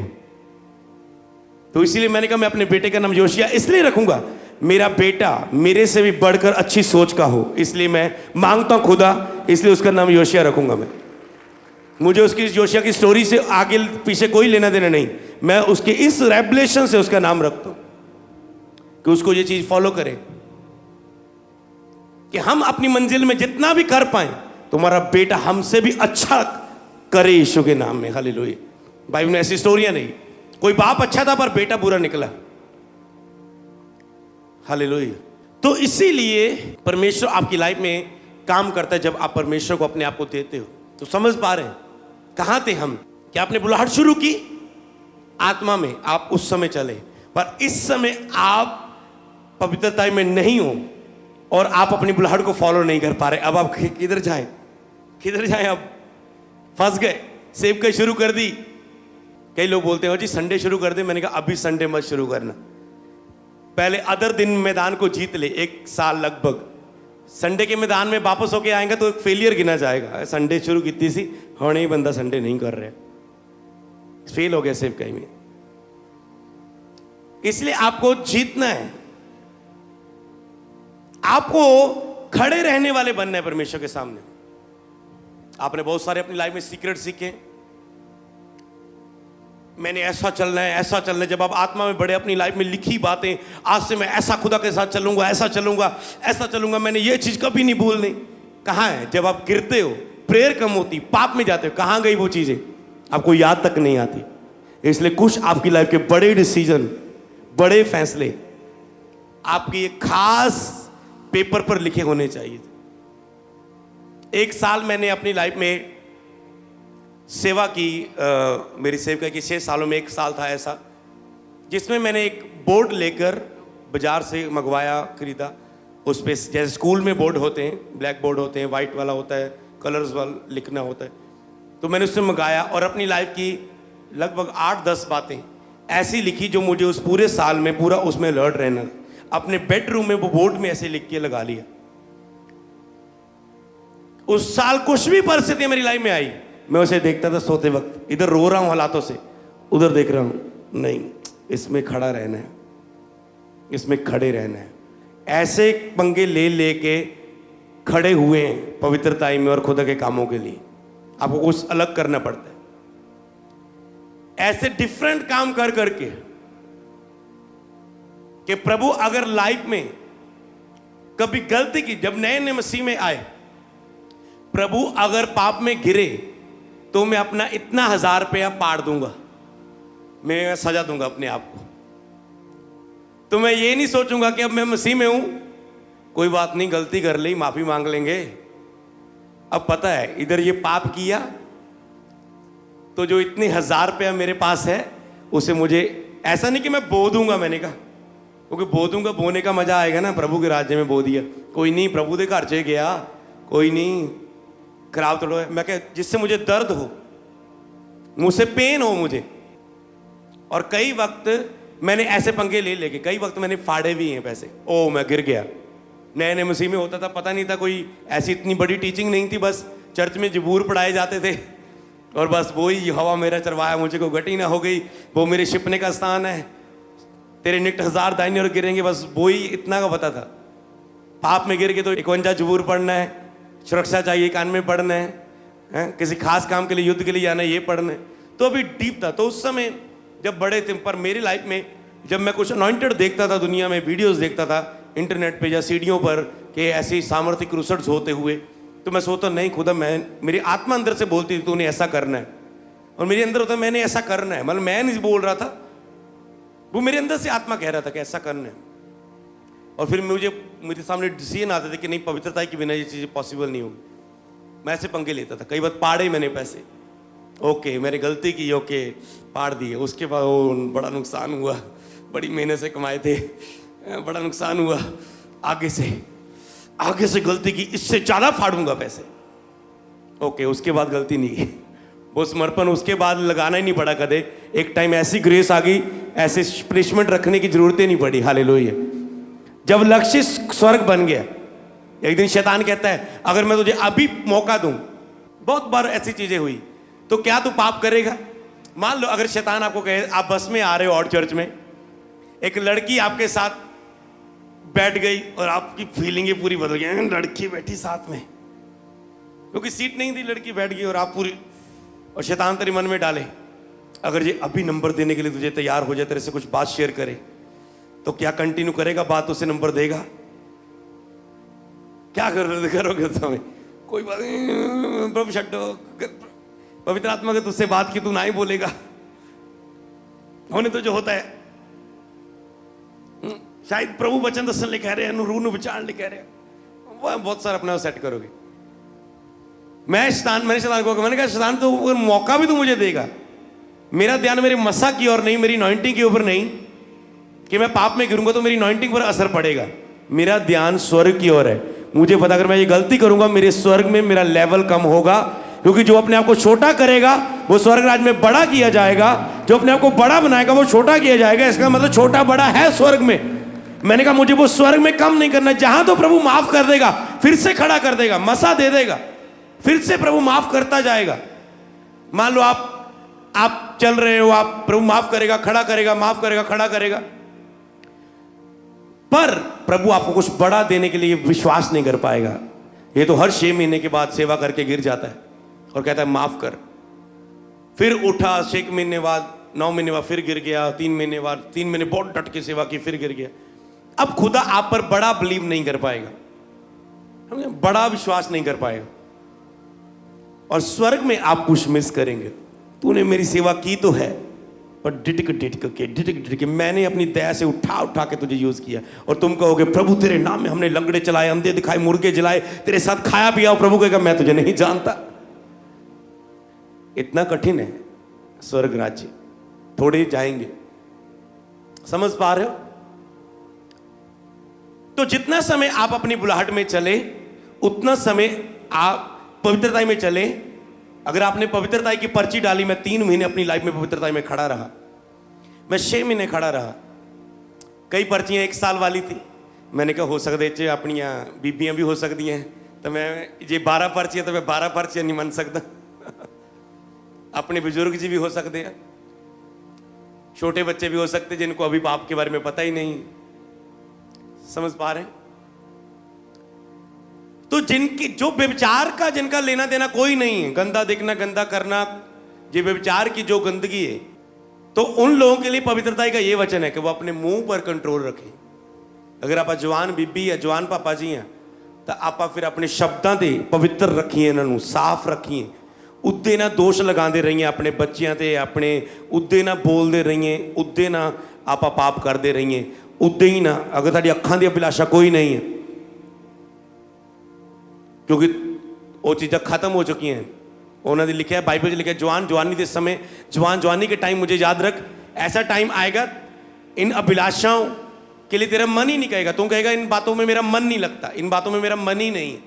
तो इसीलिए मैंने कहा मैं अपने बेटे का नाम योशिया इसलिए रखूंगा, मेरा बेटा मेरे से भी बढ़कर अच्छी सोच का हो, इसलिए मैं मांगता हूं खुदा, इसलिए उसका नाम योशिया रखूंगा मैं। मुझे उसकी योशिया की स्टोरी से आगे पीछे कोई लेना देना नहीं, मैं उसके इस रेवलेशन से उसका नाम रखता हूं कि उसको ये चीज फॉलो करे कि हम अपनी मंजिल में जितना भी कर पाए, तुम्हारा बेटा हमसे भी अच्छा करे यीशु के नाम में। हालेलुया। बाइबल में ऐसी स्टोरियां नहीं, कोई बाप अच्छा था पर बेटा बुरा निकला। हालेलुया। तो इसीलिए परमेश्वर आपकी लाइफ में काम करता है जब आप परमेश्वर को अपने आप को देते हो। तो समझ पा रहे हैं कहां थे हम? क्या आपने बुलाहट शुरू की आत्मा में, आप उस समय चले, पर इस समय आप पवित्रता में नहीं हो और आप अपनी बुलाहट को फॉलो नहीं कर पा रहे। अब आप किधर जाएं? किधर जाएं? अब फंस गए, सेवकाई शुरू कर दी। कई लोग बोलते हैं जी संडे शुरू कर दे। मैंने कहा अभी संडे मत शुरू करना, पहले अदर दिन मैदान को जीत ले। 1 साल लगभग संडे के मैदान में वापस होके आएंगे तो एक फेलियर गिना जाएगा। संडे शुरू की थी हाँ नहीं बंदा संडे नहीं कर रहे, फेल हो गया सेव कहीं में। इसलिए आपको जीतना है, आपको खड़े रहने वाले बनना है परमेश्वर के सामने। आपने बहुत सारे अपनी लाइफ में सीक्रेट सीखे, मैंने ऐसा चलना है ऐसा चलना है। जब आप आत्मा में बढ़े, अपनी लाइफ में लिखी बातें, आज से मैं ऐसा खुदा के साथ चलूंगा, ऐसा चलूंगा ऐसा चलूंगा, मैंने ये चीज कभी नहीं भूलनी। कहां है? जब आप गिरते हो, प्रेयर कम होती, पाप में जाते हो, कहां गई वो चीजें? आपको याद तक नहीं आती। इसलिए कुछ आपकी लाइफ के बड़े डिसीजन, बड़े फैसले आपकी एक खास पेपर पर लिखे होने चाहिए। एक साल मैंने अपनी लाइफ में सेवा की, मेरी सेवका की 6 सालों में एक साल था ऐसा जिसमें मैंने एक बोर्ड लेकर बाजार से मंगवाया, खरीदा। उस पर जैसे स्कूल में बोर्ड होते हैं, ब्लैक बोर्ड होते हैं, वाइट वाला होता है, कलर्स वाला लिखना होता है, तो मैंने उससे मंगाया और अपनी लाइफ की लगभग 8-10 बातें ऐसी लिखी जो मुझे उस पूरे साल में पूरा उसमें अलर्ट रहना। अपने बेडरूम में वो बोर्ड में ऐसे लिख के लगा लिया। उस साल कुछ भी परिस्थिति मेरी लाइफ में आई, मैं उसे देखता था सोते वक्त, इधर रो रहा हूं हालातों से, उधर देख रहा हूं, नहीं इसमें खड़ा रहना है, इसमें खड़े रहना है। ऐसे पंगे ले लेके खड़े हुए हैं पवित्रता में और खुदा के कामों के लिए। आपको कुछ अलग करना पड़ता है, ऐसे डिफरेंट काम कर करके कि प्रभु अगर लाइफ में कभी गलती की, जब नए नए मसीह में आए, प्रभु अगर पाप में गिरे तो मैं अपना इतना 1000 रुपया पाड़ दूंगा, मैं सजा दूंगा अपने आप को। तो मैं ये नहीं सोचूंगा कि अब मैं मसीह में हूं, कोई बात नहीं, गलती कर ली, माफी मांग लेंगे। अब पता है इधर ये पाप किया तो जो इतने 1000 रुपया मेरे पास है उसे मुझे, ऐसा नहीं कि मैं बो दूंगा, मैंने कहा क्योंकि बो दूंगा, बोने का मजा आएगा ना, प्रभु के राज्य में बो दिया, कोई नहीं, प्रभु के घर च गया, कोई नहीं, खराब थोड़ा है। मैं क्या, जिससे मुझे दर्द हो, मुझसे पेन हो मुझे। और कई वक्त मैंने ऐसे पंगे ले लेके, कई वक्त मैंने फाड़े भी हैं पैसे। ओ मैं गिर गया, नए नए मसीह में होता था, पता नहीं था कोई ऐसी इतनी बड़ी टीचिंग नहीं थी, बस चर्च में जबूर पढ़ाए जाते थे और बस वही हवा मेरा चरवाया, मुझे को गटी ना हो गई, वो मेरे छिपने का स्थान है, तेरे निकट 1000 दाहिने और गिरेंगे, बस वही इतना का पता था। पाप में गिर के तो 51 जबूर पढ़ना है, सुरक्षा चाहिए कान में पढ़ना है, किसी खास काम के लिए, युद्ध के लिए जाना है, ये पढ़ना है। तो अभी डीप था। तो उस समय जब बड़े थे, पर मेरी लाइफ में जब मैं कुछ अनॉइंटेड देखता था, दुनिया में वीडियोस देखता था इंटरनेट पे या सीढ़ियों पर कि ऐसे सामर्थ्य क्रूसर्स होते हुए, तो मैं सोचता नहीं खुदा, मैं, मेरी आत्मा अंदर से बोलती थी तूने ऐसा करना है, और मेरे अंदर होता मैंने ऐसा करना है, मतलब मैं नहीं बोल रहा था, वो मेरे अंदर से आत्मा कह रहा था कि ऐसा करना है। और फिर मेरे सामने डिसीजन आते थे कि नहीं, पवित्रता के बिना ये चीज़ें पॉसिबल नहीं होगी। मैं ऐसे पंगे लेता था, कई बार पाड़े मैंने पैसे, ओके मैंने गलती की, ओके पाड़ दिए। उसके बाद वो बड़ा नुकसान हुआ, बड़ी मेहनत से कमाए थे, बड़ा नुकसान हुआ, आगे से गलती की, इससे ज़्यादा फाड़ूंगा पैसे, ओके उसके बाद गलती नहीं की, वो समर्पण उसके बाद लगाना ही नहीं पड़ा कदे। एक टाइम ऐसी ग्रेस आ गई, ऐसे पनिशमेंट रखने की जरूरत ही नहीं पड़ी। हालेलुया। जब लक्ष्य स्वर्ग बन गया, एक दिन शैतान कहता है अगर मैं तुझे अभी मौका दूं, बहुत बार ऐसी चीजें हुई, तो क्या तू पाप करेगा? मान लो अगर शैतान आपको कहे, आप बस में आ रहे हो और चर्च में एक लड़की आपके साथ बैठ गई और आपकी फीलिंगें पूरी बदल गई, लड़की बैठी साथ में, क्योंकि सीट नहीं थी, लड़की बैठ गई और आप पूरी, और शैतान तेरे मन में डाले अगर ये अभी नंबर देने के लिए तुझे तैयार हो जाए, तेरे से कुछ बात शेयर करे, तो क्या कंटिन्यू करेगा बात, उसे नंबर देगा? क्या करोगे समय? कोई बात नहीं, प्रभु छड्डो, पवित्र आत्मा के तुझसे बात की, तू ना ही बोलेगा, होने तो जो होता है। शायद प्रभु वचन दसन ले कह रहे हैं, रू विचार ले कह रहे हैं, वो बहुत सारा अपना सेट करोगे। मैंने शैतान को मैंने कहा शैतान तो मौका भी तो मुझे देगा, मेरा ध्यान मेरे मसा की ओर नहीं, मेरी अनॉइंटिंग के ऊपर नहीं कि मैं पाप में गिरूंगा तो मेरी अनॉइंटिंग पर असर पड़ेगा, मेरा ध्यान स्वर्ग की ओर है। मुझे पता अगर मैं ये गलती करूंगा मेरे स्वर्ग में मेरा लेवल कम होगा, क्योंकि जो अपने आप को छोटा करेगा वो स्वर्ग राज में बड़ा किया जाएगा, जो अपने आप को बड़ा बनाएगा वो छोटा किया जाएगा। इसका मतलब छोटा बड़ा है स्वर्ग में। मैंने कहा मुझे वो स्वर्ग में कम नहीं करना, जहां तो प्रभु माफ कर देगा फिर से खड़ा कर देगा, मसा दे देगा, फिर से प्रभु माफ करता जाएगा। मान लो आप चल रहे हो, आप प्रभु माफ करेगा, खड़ा करेगा, माफ करेगा, खड़ा करेगा, पर प्रभु आपको कुछ बड़ा देने के लिए विश्वास नहीं कर पाएगा। ये तो हर 6 महीने के बाद सेवा करके गिर जाता है और कहता है माफ कर, फिर उठा 6 महीने बाद, 9 महीने बाद फिर गिर गया, 3 महीने बाद, 3 महीने बहुत डट के सेवा की, फिर गिर गया। अब खुदा आप पर बड़ा बिलीव नहीं कर पाएगा, बड़ा विश्वास नहीं कर पाएगा, और स्वर्ग में आप कुछ मिस करेंगे। तूने मेरी सेवा की तो है, पर डिटक के मैंने अपनी दया से उठा के तुझे यूज किया, और तुम कहोगे प्रभु तेरे नाम में हमने लंगड़े चलाए, अंधे दिखाए, मुर्गे जलाए, तेरे साथ खाया पिया। प्रभु कहेगा मैं तुझे नहीं जानता। इतना कठिन है स्वर्ग राज्य, थोड़े जाएंगे। समझ पा रहे हो? तो जितना समय आप अपनी बुलाहट में चले, उतना समय आप पवित्रता में चले। अगर आपने पवित्रता की पर्ची डाली, मैं 3 महीने अपनी लाइफ में पवित्रता में खड़ा रहा, मैं 6 महीने खड़ा रहा। कई पर्चियां 1 साल वाली थी, मैंने कहा हो सकते अपनिया बीबियां भी हो सकती हैं, तो मैं ये 12 पर्चियां, तो मैं 12 पर्चियां नहीं मन सकता। अपने बुजुर्ग जी भी हो सकते हैं, छोटे बच्चे भी हो सकते जिनको अभी पाप के बारे में पता ही नहीं। समझ पा रहे हैं? तो जिनकी जो व्यभिचार का जिनका लेना देना कोई नहीं है, गंदा देखना, गंदा करना, ये व्यभिचार की जो गंदगी है, तो उन लोगों के लिए पवित्रता का ये वचन है कि वो अपने मुंह पर कंट्रोल रखें। अगर आप जवान बीबी या जवान पापा जी हैं, तो आप फिर अपने शब्दां दे पवित्र रखिए, इन्हों साफ रखिए। उद्दे ना दोष लगाते रहिए अपने बच्चों ते, अपने उद्दे ना बोलते रहिए, उद्दे ना आप पाप करते रहिए, उद्दे ही ना। अगर ताड़ी अखां दी अभिलाषा कोई नहीं है, क्योंकि वो चीज़ें खत्म हो चुकी हैं। उन्होंने लिखा है, बाइबल में लिखा है, जवान जवानी के समय, जवानी के टाइम मुझे याद रख, ऐसा टाइम आएगा इन अभिलाषाओं के लिए तेरा मन ही नहीं कहेगा। तू कहेगा इन बातों में मेरा मन नहीं लगता, इन बातों में मेरा मन ही नहीं है।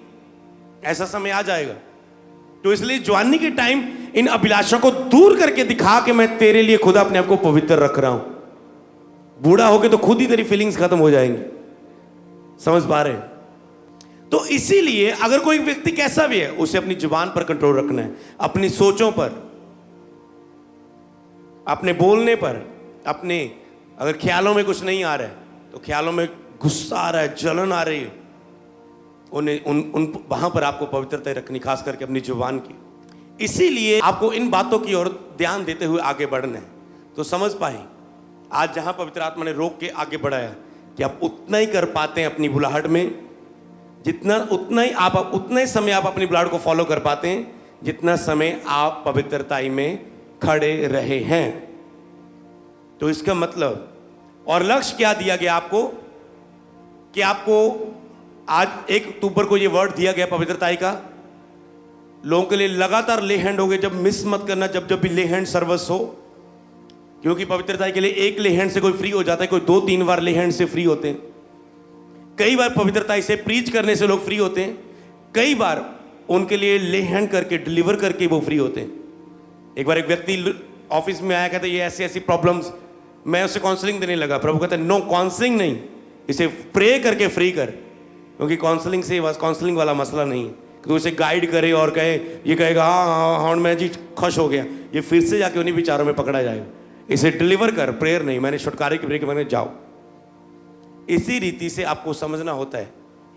ऐसा समय आ जाएगा। तो इसलिए जवानी के टाइम इन अभिलाषाओं को दूर करके दिखा कि मैं तेरे लिए खुद अपने आप को पवित्र रख रहा हूं। बूढ़ा होके तो खुद ही तेरी फीलिंग्स खत्म हो जाएंगी। समझ पा रहे हैं? तो इसीलिए अगर कोई व्यक्ति कैसा भी है, उसे अपनी जुबान पर कंट्रोल रखना है, अपनी सोचों पर, अपने बोलने पर, अपने अगर ख्यालों में कुछ नहीं आ रहा है, तो ख्यालों में गुस्सा आ रहा है, जलन आ रही है, उन वहां पर आपको पवित्रता रखनी, खास करके अपनी जुबान की। इसीलिए आपको इन बातों की ओर ध्यान देते हुए आगे बढ़ना है। तो समझ पाए आज जहां पवित्र आत्मा ने रोक के आगे बढ़ाया कि आप उतना ही कर पाते हैं अपनी बुलाहट में, जितना उतना ही समय आप अपनी बुलाहट को फॉलो कर पाते हैं, जितना समय आप पवित्रताई में खड़े रहे हैं। तो इसका मतलब और लक्ष्य क्या दिया गया आपको, कि आपको आज 1 अक्टूबर को ये वर्ड दिया गया पवित्रताई का, लोगों के लिए लगातार ले हैंड हो गए। जब मिस मत करना, जब भी ले हैंड सर्विस हो, क्योंकि पवित्रताई के लिए एक ले हैंड से कोई फ्री हो जाता है, कोई 2-3 बार ले हैंड से फ्री होते हैं। कई बार पवित्रताई से प्रीच करने से लोग फ्री होते हैं, कई बार उनके लिए ले हैंड करके डिलीवर करके वो फ्री होते हैं। एक बार एक व्यक्ति ऑफिस में आया, कहता ये ऐसी प्रॉब्लम्स, मैं उसे काउंसलिंग देने लगा। प्रभु कहता है नो, काउंसलिंग नहीं, इसे प्रे करके फ्री कर, क्योंकि काउंसलिंग से काउंसलिंग वाला मसला नहीं है कि तो उसे गाइड करे और कहे, ये कहेगा हाँ मैं जी खुश हो गया, ये फिर से जाके उन्हीं विचारों में पकड़ा जाएगा। इसे डिलीवर कर, प्रेयर नहीं, मैंने छुटकारे की प्रेयर की, मैंने जाओ। इसी रीति से आपको समझना होता है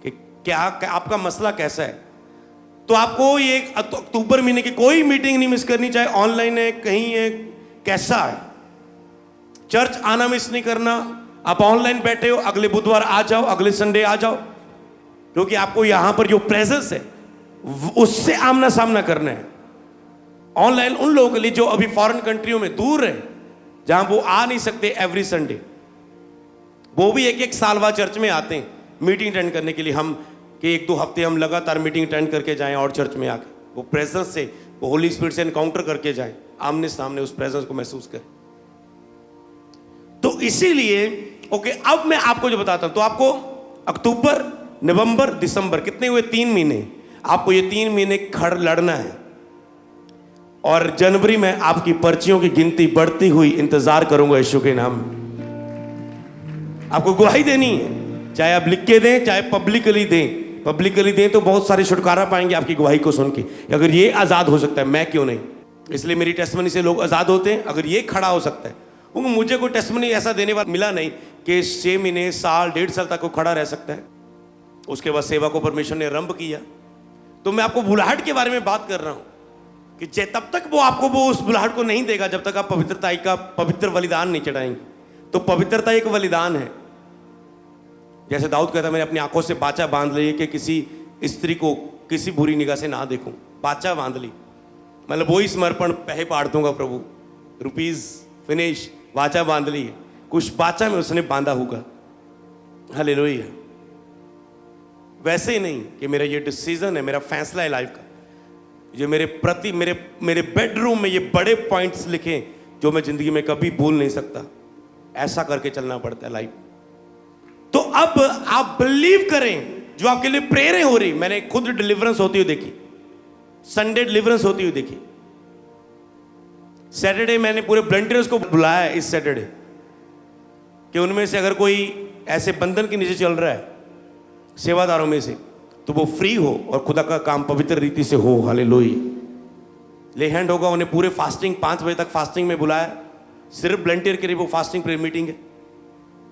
कि क्या आपका मसला कैसा है। तो आपको ये अक्टूबर महीने की कोई मीटिंग नहीं मिस करनी, चाहे ऑनलाइन है, कहीं है, कैसा है। चर्च आना मिस नहीं करना। आप ऑनलाइन बैठे हो, अगले बुधवार आ जाओ, अगले संडे आ जाओ, क्योंकि आपको यहां पर जो प्रेजेंस है उससे आमना सामना करना है। ऑनलाइन उन लोगों के लिए जो अभी फॉरेन कंट्रियों में दूर है, जहां वो आ नहीं सकते एवरी संडे, वो भी 1-1 साल बाद चर्च में आते हैं मीटिंग अटेंड करने के लिए। हम कि 1-2 हफ्ते हम लगातार मीटिंग अटेंड करके जाएं और चर्च में आके वो प्रेजेंस से, वो होली स्पिरिट से एनकाउंटर करके जाएं, आमने सामने उस प्रेजेंस को महसूस करें। तो इसीलिए ओके, अब मैं आपको जो बताता हूं, तो आपको अक्टूबर, नवंबर, दिसंबर, कितने हुए? 3 महीने। आपको ये 3 महीने खड़ लड़ना है, और जनवरी में आपकी पर्चियों की गिनती बढ़ती हुई इंतजार करूंगा यीशु के नाम में। आपको गवाही देनी है, चाहे आप लिख के दें, चाहे पब्लिकली दें, पब्लिकली दें तो बहुत सारे छुटकारा पाएंगे आपकी गवाही को सुन के। अगर ये आज़ाद हो सकता है, मैं क्यों नहीं? इसलिए मेरी टेस्टमनी से लोग आज़ाद होते हैं। अगर ये खड़ा हो सकता है, क्योंकि मुझे कोई टेस्टमनी ऐसा देने वाला मिला नहीं कि 6 महीने, साल, 1.5 साल तक वो खड़ा रह सकता है। उसके बाद सेवा को परमेश्वर ने आरंभ किया। तो मैं आपको बुलाहट के बारे में बात कर रहा हूँ कि तब तक वो आपको वो उस बुलाहट को नहीं देगा जब तक आप पवित्रता का पवित्र बलिदान नहीं चढ़ाएंगे। तो पवित्रता एक बलिदान है। जैसे दाऊद कहता है, मैंने अपनी आंखों से बाचा बांध ली कि किसी स्त्री को किसी बुरी निगाह से ना देखूं। बाचा बांध ली मतलब वही समर्पण पैसे पाड़ दूंगा प्रभु, रुपीज फिनिश, बाचा बांध ली। कुछ बाचा में उसने बांधा होगा। हालेलुया। वैसे ही नहीं कि मेरा ये डिसीजन है, मेरा फैसला है लाइफ का, जो मेरे प्रति मेरे बेडरूम में ये बड़े पॉइंट्स लिखे जो मैं जिंदगी में कभी भूल नहीं सकता। ऐसा करके चलना पड़ता है लाइफ। तो अब आप बिलीव करें जो आपके लिए प्रेरणा हो रही। मैंने खुद डिलीवरेंस होती हुई देखी, संडे डिलीवरेंस होती हुई देखी। सैटरडे मैंने पूरे वॉलंटियर्स को बुलाया है इस सैटरडे कि उनमें से अगर कोई ऐसे बंधन के नीचे चल रहा है सेवादारों में से, तो वो फ्री हो और खुदा का काम पवित्र रीति से हो। हालेलुया। ले हैंड होगा। उन्हें पूरे फास्टिंग 5 बजे तक फास्टिंग में बुलाया। सिर्फ वॉलंटियर के लिए वो फास्टिंग प्रेयर मीटिंग है,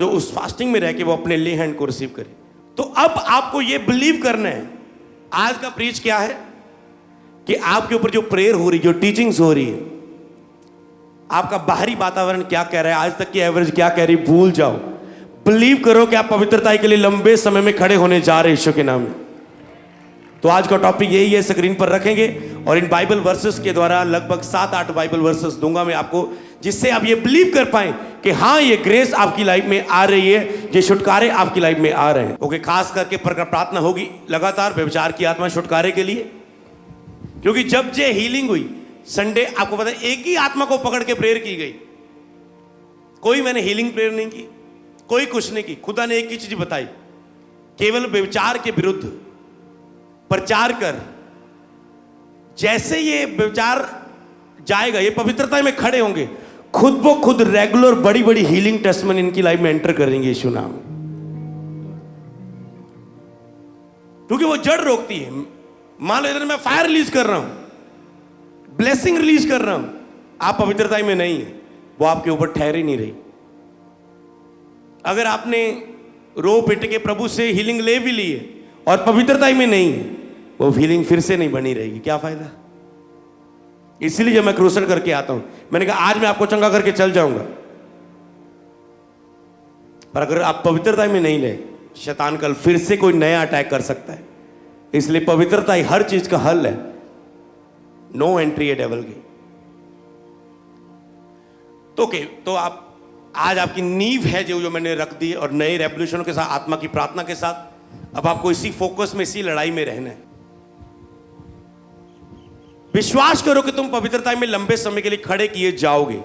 जो उस फास्टिंग में रह के वो अपने ले हैंड को रिसीव करे। तो अब आपको ये बिलीव करना है। आज का प्रीच क्या है कि आपके ऊपर जो प्रेयर हो रही, जो टीचिंग्स हो रही है, आपका बाहरी वातावरण क्या कह रहा है, आज तक की एवरेज क्या कह रही, भूल जाओ। बिलीव करो कि आप पवित्रता के लिए लंबे समय में खड़े होने जा रहे हैं यीशु के नाम में। तो आज का टॉपिक यही है, स्क्रीन पर रखेंगे और इन बाइबल वर्सेस के द्वारा लगभग 7-8 बाइबल वर्सेस दूंगा मैं आपको, जिससे आप ये बिलीव कर पाए कि हाँ, ये ग्रेस आपकी लाइफ में आ रही है, ये छुटकारे आपकी लाइफ में आ रहे हैं। ओके, खास करके प्रार्थना होगी लगातार व्यभिचार की आत्मा छुटकारे के लिए, क्योंकि जब ये हीलिंग हुई संडे, आपको पता है एक ही आत्मा को पकड़ के प्रेयर की गई। कोई मैंने हीलिंग प्रेयर नहीं की, कोई कुछ नहीं की। खुदा ने एक ही चीज बताई, केवल व्यभिचार के विरुद्ध प्रचार कर। जैसे ये व्यभिचार जाएगा, ये पवित्रता में खड़े होंगे, खुद वो खुद रेगुलर बड़ी बड़ी हीलिंग टेस्टमनी इनकी लाइफ में एंटर करेंगे यीशु नाम। क्योंकि वो जड़ रोकती है। मान लो इधर मैं फायर रिलीज कर रहा हूं, ब्लेसिंग रिलीज कर रहा हूं, आप पवित्रता में नहीं है, वो आपके ऊपर ठहर ही नहीं रही। अगर आपने रो पिट के प्रभु से हीलिंग ले भी ली है और पवित्रता में नहीं है, वो हीलिंग फिर से नहीं बनी रहेगी। क्या फायदा? इसीलिए जब मैं क्रूसल करके आता हूं, मैंने कहा आज मैं आपको चंगा करके चल जाऊंगा, पर अगर आप पवित्रता में नहीं ले, शैतान कल फिर से कोई नया अटैक कर सकता है। इसलिए पवित्रता ही हर चीज का हल है। नो एंट्री है डेविल की। तो आप आज आपकी नींव है जो मैंने रख दी, और नए रेवोल्यूशन के साथ, आत्मा की प्रार्थना के साथ, अब आपको इसी फोकस में, इसी लड़ाई में रहना है। विश्वास करो कि तुम पवित्रता में लंबे समय के लिए खड़े किए जाओगे।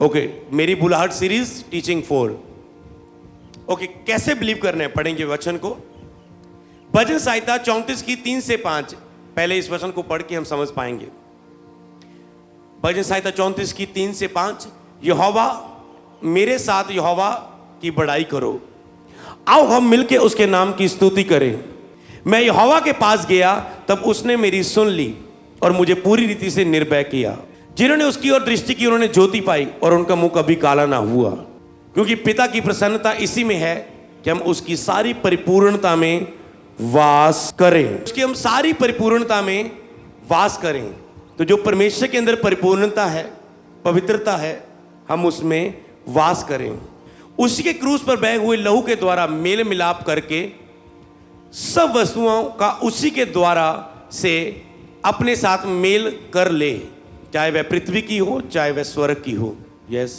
ओके, मेरी बुलाहट सीरीज टीचिंग 4। ओके, कैसे बिलीव करना है, पढ़ेंगे वचन को। भजन संहिता 34 की 3 से 5। पहले इस वचन को पढ़ के हम समझ पाएंगे। भजन संहिता 34 की 3 से 5। यहोवा, मेरे साथ यहोवा की बड़ाई करो, आओ हम मिलके उसके नाम की स्तुति करें। मैं यहोवा के पास गया, तब उसने मेरी सुन ली और मुझे पूरी रीति से निर्भय किया। जिन्होंने उसकी ओर दृष्टि की, उन्होंने ज्योति पाई और उनका मुंह कभी काला ना हुआ। क्योंकि पिता की प्रसन्नता इसी में है कि हम उसकी सारी परिपूर्णता में वास करें। उसकी हम सारी परिपूर्णता में वास करें। तो जो परमेश्वर के अंदर परिपूर्णता है, पवित्रता है, हम उसमें वास करें। उसी के क्रूस पर बहे हुए लहू के द्वारा मेल मिलाप करके सब वस्तुओं का उसी के द्वारा से अपने साथ मेल कर ले, चाहे वह पृथ्वी की हो, चाहे वह स्वर्ग की हो। यस,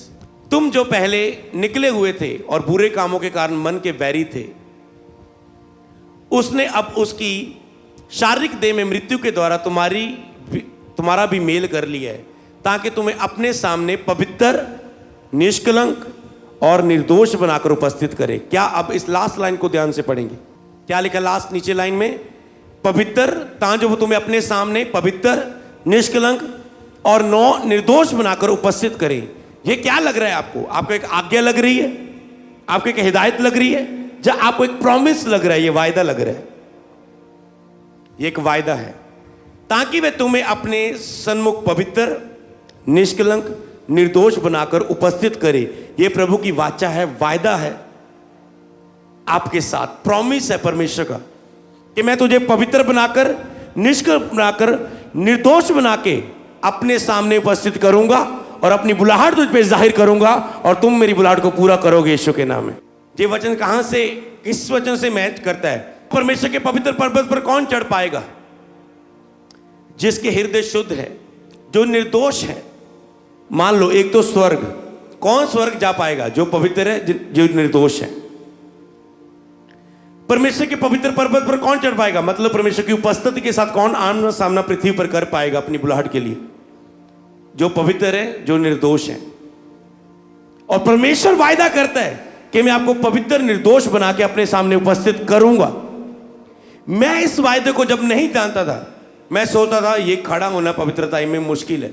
तुम जो पहले निकले हुए थे और बुरे कामों के कारण मन के वैरी थे, उसने अब उसकी शारीरिक देह में मृत्यु के द्वारा तुम्हारा भी मेल कर लिया है, ताकि तुम्हें अपने सामने पवित्र, निष्कलंक और निर्दोष बनाकर उपस्थित करे। क्या अब इस लास्ट लाइन को ध्यान से पढ़ेंगे? क्या लिखा लास्ट नीचे लाइन में? पवित्र, ता जो वो तुम्हें अपने सामने पवित्र, निष्कलंक और निर्दोष बनाकर उपस्थित करे। ये क्या लग रहा है आपको? आपको एक आज्ञा लग रही है? आपको एक हिदायत लग रही है? या आपको एक प्रॉमिस लग रहा है? ये वायदा लग रहा है? ये एक वायदा है, ताकि वे तुम्हें अपने सन्मुख पवित्र, निष्कलंक, निर्दोष बनाकर उपस्थित करे। ये प्रभु की वाचा है, वायदा है आपके साथ, प्रॉमिस है परमेश्वर का कि मैं तुझे पवित्र बनाकर, निष्कलंक बनाकर, निर्दोष बना के अपने सामने उपस्थित करूंगा और अपनी बुलाहट तुझ पे जाहिर करूंगा और तुम मेरी बुलाहट को पूरा करोगे यीशु के नाम में। ये वचन कहां से, किस वचन से मैच करता है? परमेश्वर के पवित्र पर्वत पर कौन चढ़ पाएगा? जिसके हृदय शुद्ध है, जो निर्दोष है। मान लो एक तो स्वर्ग, कौन स्वर्ग जा पाएगा? जो पवित्र है, जो निर्दोष है। परमेश्वर के पवित्र पर्वत पर कौन चढ़ पाएगा? मतलब परमेश्वर की उपस्थिति के साथ कौन आमना सामना पृथ्वी पर कर पाएगा अपनी बुलाहट के लिए? जो पवित्र है, जो निर्दोष है। और परमेश्वर वायदा करता है कि मैं आपको पवित्र, निर्दोष बना के अपने सामने उपस्थित करूंगा। मैं इस वायदे को जब नहीं जानता था, मैं सोचता था ये खड़ा होना पवित्रता में मुश्किल है।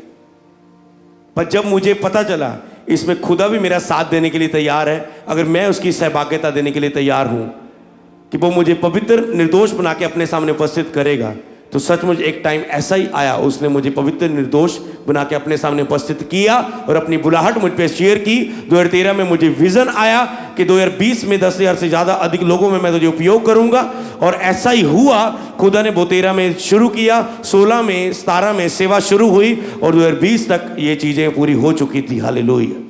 पर जब मुझे पता चला इसमें खुदा भी मेरा साथ देने के लिए तैयार है, अगर मैं उसकी सहभागिता देने के लिए तैयार हूं कि वो मुझे पवित्र, निर्दोष बना के अपने सामने उपस्थित करेगा, तो सचमुच एक टाइम ऐसा ही आया, उसने मुझे पवित्र, निर्दोष बना के अपने सामने उपस्थित किया और अपनी बुलाहट मुझ पे शेयर की। 2013 में मुझे विजन आया कि 2020 में 10,000 से ज़्यादा अधिक लोगों में मैं तुझे उपयोग करूंगा, और ऐसा ही हुआ। खुदा ने 2013 में शुरू किया, 16 में, 17 में सेवा शुरू हुई और 2020 तक ये चीज़ें पूरी हो चुकी थी। हालेलुया।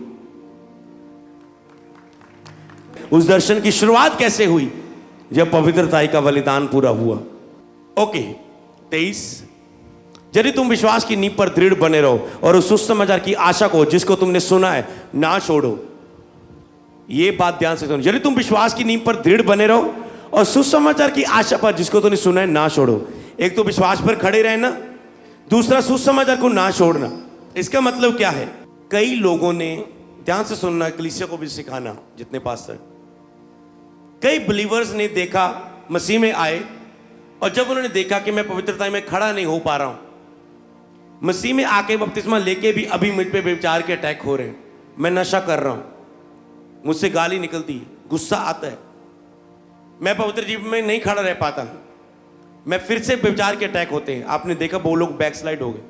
उस दर्शन की शुरुआत कैसे हुई? जब पवित्रता का बलिदान पूरा हुआ। ओके, 23, यदि तुम विश्वास की नींव पर दृढ़ बने रहो और उस सुसमाचार की आशा को जिसको तुमने सुना है ना छोड़ो। ये बात ध्यान से सुनो, यदि तुम विश्वास की नींव पर दृढ़ बने रहो और सुसमाचार की आशा पर जिसको तुमने सुना है ना छोड़ो। एक तो विश्वास पर खड़े रहना, दूसरा सुसमाचार को ना छोड़ना। इसका मतलब क्या है? कई लोगों ने, ध्यान से सुनना, कलीसिया को भी सिखाना, जितने पास्टर, कई बिलीवर्स ने देखा, मसीह में आए, और जब उन्होंने देखा कि मैं पवित्रता में खड़ा नहीं हो पा रहा हूं, मसीह में आके बपतिस्मा लेके भी अभी मुझ पे व्यभिचार के अटैक हो रहे हैं, मैं नशा कर रहा हूं, मुझसे गाली निकलती है, गुस्सा आता है, मैं पवित्र जीवन में नहीं खड़ा रह पाता, मैं फिर से व्यभिचार के अटैक होते हैं। आपने देखा वो लोग बैकस्लाइड हो गए,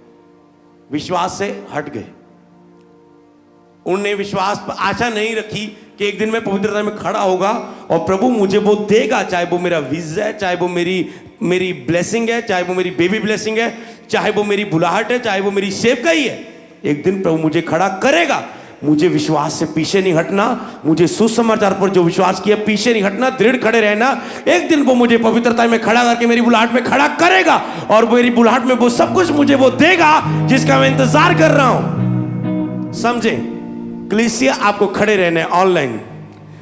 विश्वास से हट गए। उन्होंने विश्वास पर आशा नहीं रखी कि एक दिन मैं पवित्रता में खड़ा होगा और प्रभु मुझे वो देगा, चाहे वो मेरा वीजा है, चाहे वो मेरी ब्लेसिंग है, चाहे वो मेरी बेबी ब्लेसिंग है, चाहे वो मेरी बुलाहट है, चाहे वो मेरी सेवकाई है। एक दिन प्रभु मुझे खड़ा करेगा। मुझे विश्वास से पीछे नहीं हटना, मुझे सुसमाचार पर जो विश्वास किया पीछे नहीं हटना, दृढ़ खड़े रहना। एक दिन वो मुझे पवित्रता में खड़ा करके मेरी बुलाहट में खड़ा करेगा और मेरी बुलाहट में वो सब कुछ मुझे वो देगा जिसका मैं इंतजार कर रहा हूं। समझे? कलीसिया आपको खड़े रहना है, ऑनलाइन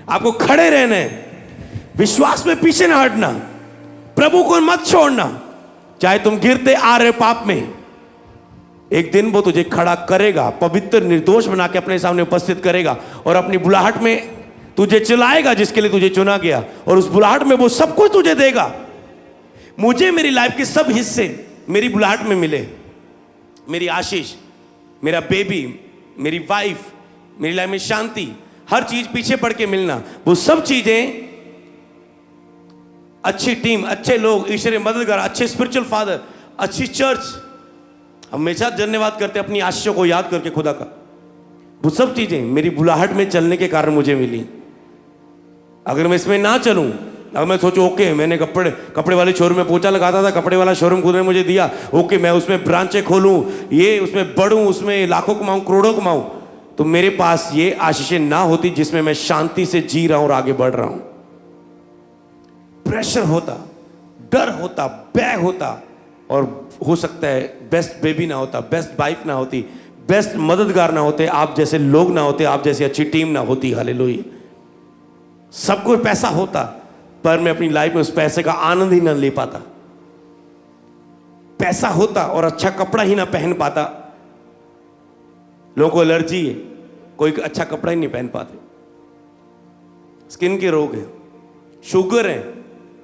आपको खड़े रहना है, विश्वास में पीछे ना हटना, प्रभु को मत छोड़ना। चाहे तुम गिरते आ रहे पाप में, एक दिन वो तुझे खड़ा करेगा, पवित्र, निर्दोष बना के अपने सामने उपस्थित करेगा और अपनी बुलाहट में तुझे चलाएगा जिसके लिए तुझे चुना गया, और उस बुलाहट में वो सब कुछ तुझे देगा। मुझे मेरी लाइफ के सब हिस्से मेरी बुलाहट में मिले, मेरी आशीष, मेरा बेबी, मेरी वाइफ, मेरी लाइफ में शांति, हर चीज पीछे पड़ के मिलना, वो सब चीजें, अच्छी टीम, अच्छे लोग, ईश्वरीय मददगार, अच्छे स्पिरिचुअल फादर, अच्छी चर्च, हमेशा धन्यवाद करते अपनी आशीषों को याद करके खुदा का। वो सब चीजें मेरी बुलाहट में चलने के कारण मुझे मिली। अगर मैं इसमें ना चलूं, अगर मैं सोचूं ओके मैंने कपड़े वाले शोरूम में पोछा लगाता था, कपड़े वाला शोरूम खुद ने मुझे दिया, ओके मैं उसमें ब्रांचें खोलूं, ये उसमें बढ़ूं, उसमें लाखों कमाऊं, करोड़ों कमाऊं, तो मेरे पास ये आशीषें ना होती जिसमें मैं शांति से जी रहा हूं और आगे बढ़ रहा हूं। प्रेशर होता, डर होता, बैग होता, और हो सकता है बेस्ट बेबी ना होता, बेस्ट वाइफ ना होती, बेस्ट मददगार ना होते, आप जैसे लोग ना होते, आप जैसी अच्छी टीम ना होती। हालेलुया। सब कुछ पैसा होता, पर मैं अपनी लाइफ में उस पैसे का आनंद ही ना ले पाता। पैसा होता और अच्छा कपड़ा ही ना पहन पाता। लोगों को एलर्जी है, कोई अच्छा कपड़ा ही नहीं पहन पाते, स्किन के रोग है, शुगर है,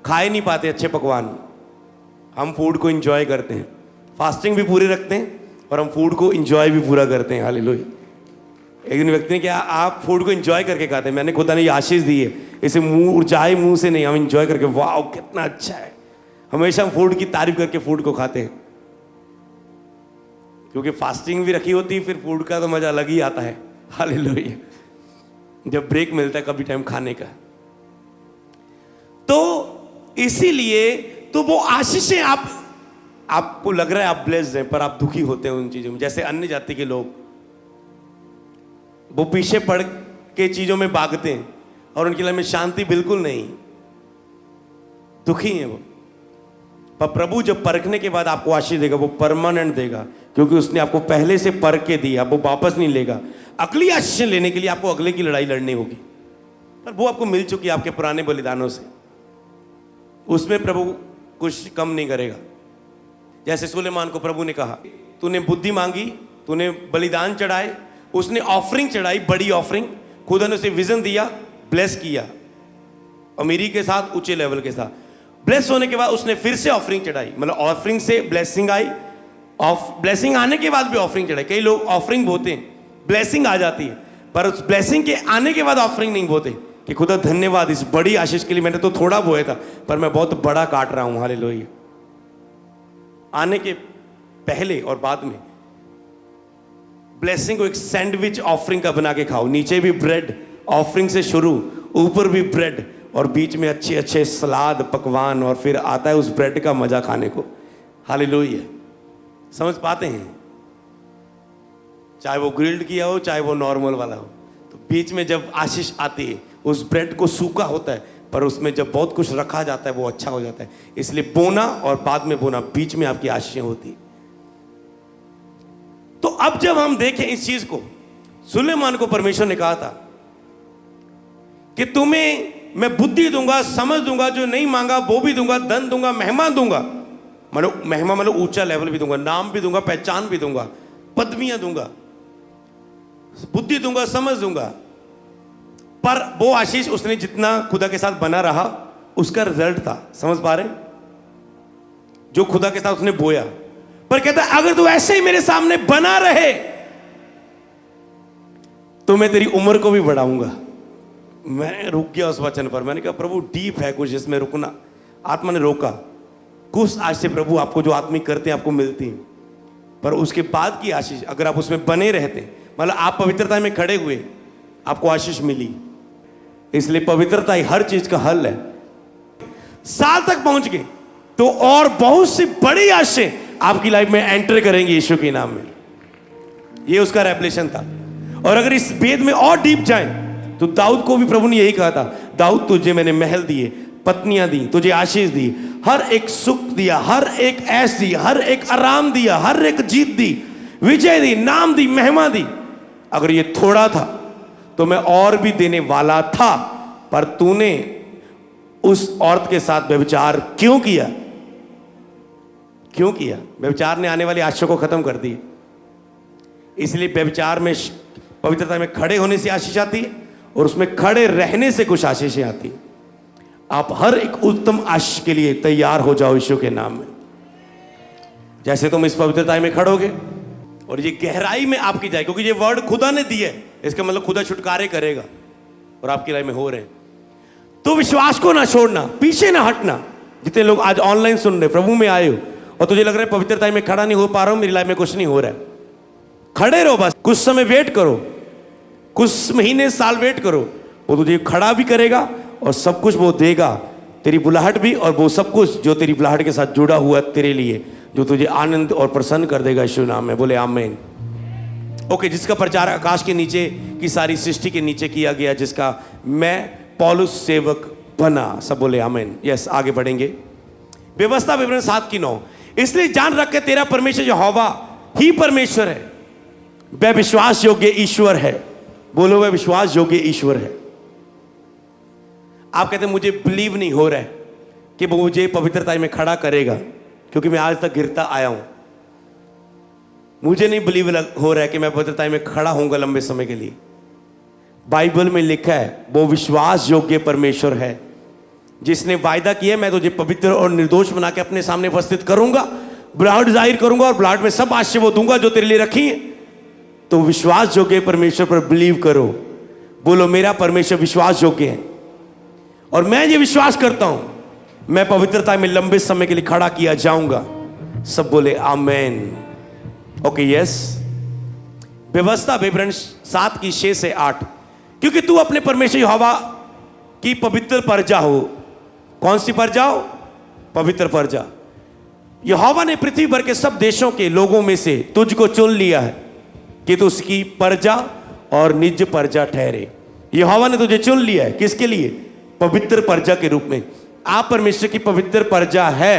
खाए नहीं पाते अच्छे पकवान। हम फूड को एंजॉय करते हैं, फास्टिंग भी पूरी रखते हैं और हम फूड को एंजॉय भी पूरा करते हैं। हालेलुया। एक दिन व्यक्ति ने कहा आप फूड को एंजॉय करके खाते हैं। मैंने खुदा ने ये आशीष दी है, इसे मुंह उचाए मुंह से नहीं, हम एंजॉय करके, वाह कितना अच्छा है, हमेशा हम फूड की तारीफ करके फूड को खाते हैं, क्योंकि फास्टिंग भी रखी होती है, फिर फूड का तो मजा अलग ही आता है। हालेलुया, जब ब्रेक मिलता है कभी टाइम खाने का। तो इसीलिए तो वो आशीषें आपको लग रहा है आप ब्लेस्ड हैं, पर आप दुखी होते हैं उन चीजों में। जैसे अन्य जाति के लोग, वो पीछे पड़ के चीजों में भागते हैं और उनके लाइफ में शांति बिल्कुल नहीं, दुखी हैं वो। पर प्रभु जब परखने के बाद आपको आशीष देगा, वो परमानेंट देगा, क्योंकि उसने आपको पहले से परख के दिया, वो वापस नहीं लेगा। अगली आशीष लेने के लिए आपको अगले की लड़ाई लड़नी होगी, पर वो आपको मिल चुकी है आपके पुराने बलिदानों से, उसमें प्रभु कुछ कम नहीं करेगा। जैसे सुलेमान को प्रभु ने कहा, तूने बुद्धि मांगी, तूने बलिदान चढ़ाए, उसने ऑफरिंग चढ़ाई, बड़ी ऑफरिंग, खुदा ने उसे विजन दिया, ब्लेस किया, अमीरी के साथ, ऊंचे लेवल के साथ। ब्लेस होने के बाद उसने फिर से ऑफरिंग चढ़ाई, मतलब ऑफरिंग से ब्लेसिंग आई, ब्लेसिंग आने के बाद भी ऑफरिंग चढ़ाई। कई लोग ऑफरिंग बोते हैं, ब्लेसिंग आ जाती है, पर उस ब्लेसिंग के आने के बाद ऑफरिंग नहीं बोते कि खुदा धन्यवाद इस बड़ी आशीष के लिए, मैंने तो थोड़ा बोया था पर मैं बहुत बड़ा काट रहा हूं। हालेलुया। आने के पहले और बाद में ब्लेसिंग को एक सैंडविच ऑफरिंग का बना के खाओ, नीचे भी ब्रेड, ऑफरिंग से शुरू, ऊपर भी ब्रेड, और बीच में अच्छे अच्छे सलाद, पकवान, और फिर आता है उस ब्रेड का मजा खाने को। हालेलुया। समझ पाते हैं? चाहे वो ग्रिल्ड किया हो, चाहे वो नॉर्मल वाला हो, तो बीच में जब आशीष आती है, उस ब्रेड को सूखा होता है, पर उसमें जब बहुत कुछ रखा जाता है वो अच्छा हो जाता है। इसलिए बोना और बाद में बोना, बीच में आपकी आशीषें होती। तो अब जब हम देखें इस चीज को, सुलेमान को परमेश्वर ने कहा था कि तुम्हें मैं बुद्धि दूंगा, समझ दूंगा, जो नहीं मांगा वो भी दूंगा, धन दूंगा, महिमा दूंगा, मतलब महिमा मतलब ऊंचा लेवल भी दूंगा, नाम भी दूंगा, पहचान भी दूंगा, पदवियां दूंगा, बुद्धि दूंगा, समझ दूंगा। पर वो आशीष उसने जितना खुदा के साथ बना रहा, उसका रिजल्ट था। समझ पा रहे? जो खुदा के साथ उसने बोया, पर कहता है अगर तू ऐसे ही मेरे सामने बना रहे तो मैं तेरी उम्र को भी बढ़ाऊंगा। मैं रुक गया उस वचन पर, मैंने कहा प्रभु डीप है कुछ इसमें रुकना। आत्मा ने रोका, कुछ आज से प्रभु आपको जो आत्मिक करते हैं आपको मिलती हैं, पर उसके बाद की आशीष अगर आप उसमें बने रहते, मतलब आप पवित्रता में खड़े हुए, आपको आशीष मिली। इसलिए पवित्रता ही हर चीज का हल है। साल तक पहुंच गए तो और बहुत सी बड़ी आशीषें आपकी लाइफ में एंटर करेंगे यीशु के नाम में। ये उसका रेवलेशन था। और अगर इस वेद में और डीप जाएं तो दाऊद को भी प्रभु ने यही कहा था, दाऊद तुझे मैंने महल दिए, पत्नियां दी, तुझे आशीष दी, हर एक सुख दिया, हर एक ऐश दी, हर एक आराम दिया, हर एक जीत दी, विजय दी, नाम दी, महिमा दी। अगर ये थोड़ा था तो मैं और भी देने वाला था, पर तूने उस औरत के साथ व्यभिचार क्यों किया? क्यों किया? व्यभिचार ने आने वाली आशीषों को खत्म कर दी। इसलिए व्यभिचार में, पवित्रता में खड़े होने से आशीष आती है, और उसमें खड़े रहने से कुछ आशीषें आती है। आप हर एक उत्तम आशीष के लिए तैयार हो जाओ यीशु के नाम में। जैसे तुम इस पवित्रता में खड़ोगे और ये गहराई में आपकी जाए, क्योंकि ये वर्ड खुदा ने दिया है, इसका मतलब खुदा छुटकारे करेगा और आपकी लाइफ में हो रहे हैं। तो विश्वास को ना छोड़ना, पीछे ना हटना। जितने लोग आज ऑनलाइन सुन रहे, प्रभु में आए हो और तुझे लग रहा है पवित्रता में खड़ा नहीं हो पा रहा हूं, मेरी लाइफ में कुछ नहीं हो रहा है, खड़े रहो। बस कुछ समय वेट करो, कुछ महीने साल वेट करो, वो तुझे खड़ा भी करेगा और सब कुछ वो देगा, तेरी बुलाहट भी, और वो सब कुछ जो तेरी बुलाहट के साथ जुड़ा हुआ है तेरे लिए, जो तुझे आनंद और प्रसन्न कर देगा यीशु नाम में। बोले आमीन। ओके, जिसका प्रचार आकाश के नीचे की सारी सृष्टि के नीचे किया गया, जिसका मैं पौलुस सेवक बना, सब बोले आमीन। यस, आगे बढ़ेंगे। व्यवस्था विवरण 7:9, इसलिए जान रख के तेरा परमेश्वर यहोवा ही परमेश्वर है, वह विश्वास योग्य ईश्वर है। बोलो, वह विश्वास योग्य ईश्वर है। आप कहते हैं मुझे बिलीव नहीं हो रहा है कि वो मुझे पवित्रता में खड़ा करेगा, क्योंकि मैं आज तक गिरता आया हूं। मुझे नहीं बिलीव हो रहा है कि मैं पवित्रता में खड़ा होऊंगा लंबे समय के लिए। बाइबल में लिखा है वो विश्वास योग्य परमेश्वर है, जिसने वायदा किया मैं तुझे पवित्र और निर्दोष बना के अपने सामने उपस्थित करूंगा, बुलाहट जाहिर करूंगा, और बुलाहट में सब आशीष वो दूंगा जो तेरे लिए रखी है। तो विश्वास योग्य परमेश्वर पर बिलीव करो। बोलो, मेरा परमेश्वर विश्वास योग्य है, और मैं ये विश्वास करता हूं मैं पवित्रता में लंबे समय के लिए खड़ा किया जाऊंगा। सब बोले आमेन। Okay yes. व्यवस्था विवरण 7 की 6 से 8। क्योंकि तू अपने परमेश्वर यहोवा की पवित्र प्रजा हो। कौन सी प्रजा हो? पवित्र प्रजा। यहोवा ने पृथ्वी भर के सब देशों के लोगों में से तुझको चुन लिया है कि तू उसकी प्रजा और निज प्रजा ठहरे। यहोवा ने तुझे चुन लिया है किसके लिए? पवित्र प्रजा के रूप में। आप परमेश्वर की पवित्र प्रजा है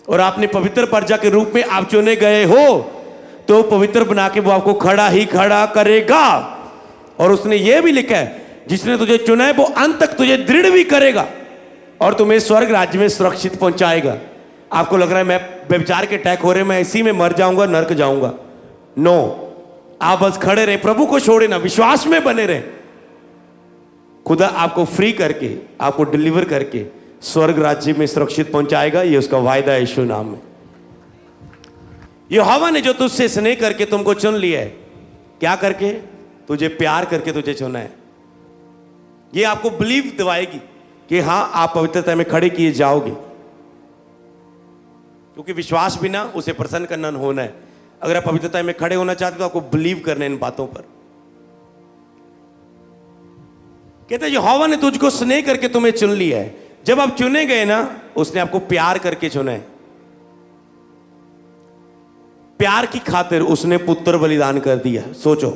और आपने पवित्र प्रजा के रूप में आप चुने गए हो, तो पवित्र बना के वो आपको खड़ा ही खड़ा करेगा। और उसने ये भी लिखा है जिसने तुझे चुना है वो अंत तक तुझे दृढ़ भी करेगा और तुम्हें स्वर्ग राज्य में सुरक्षित पहुंचाएगा। आपको लग रहा है मैं व्यभिचार के अटैक हो रहे, मैं इसी में मर जाऊंगा, नरक जाऊंगा। नो, आप बस खड़े रहे, प्रभु को छोड़े ना, विश्वास में बने रहे। खुदा आपको फ्री करके, आपको डिलीवर करके स्वर्ग राज्य में सुरक्षित पहुंचाएगा। ये उसका वायदा है यीशु नाम में। यहोवा ने जो तुझसे स्नेह करके तुमको चुन लिया है, क्या करके? तुझे प्यार करके तुझे चुना है। ये आपको बिलीव दिवाएगी कि हां आप पवित्रता में खड़े किए जाओगे, क्योंकि विश्वास बिना उसे प्रसन्न करना होना है। अगर आप पवित्रता में खड़े होना चाहते हो तो आपको बिलीव करना है इन बातों पर। कहते हैं यहोवा ने तुझको स्नेह करके तुम्हें चुन लिया है। जब आप चुने गए ना, उसने आपको प्यार करके चुना है। प्यार की खातिर उसने पुत्र बलिदान कर दिया। सोचो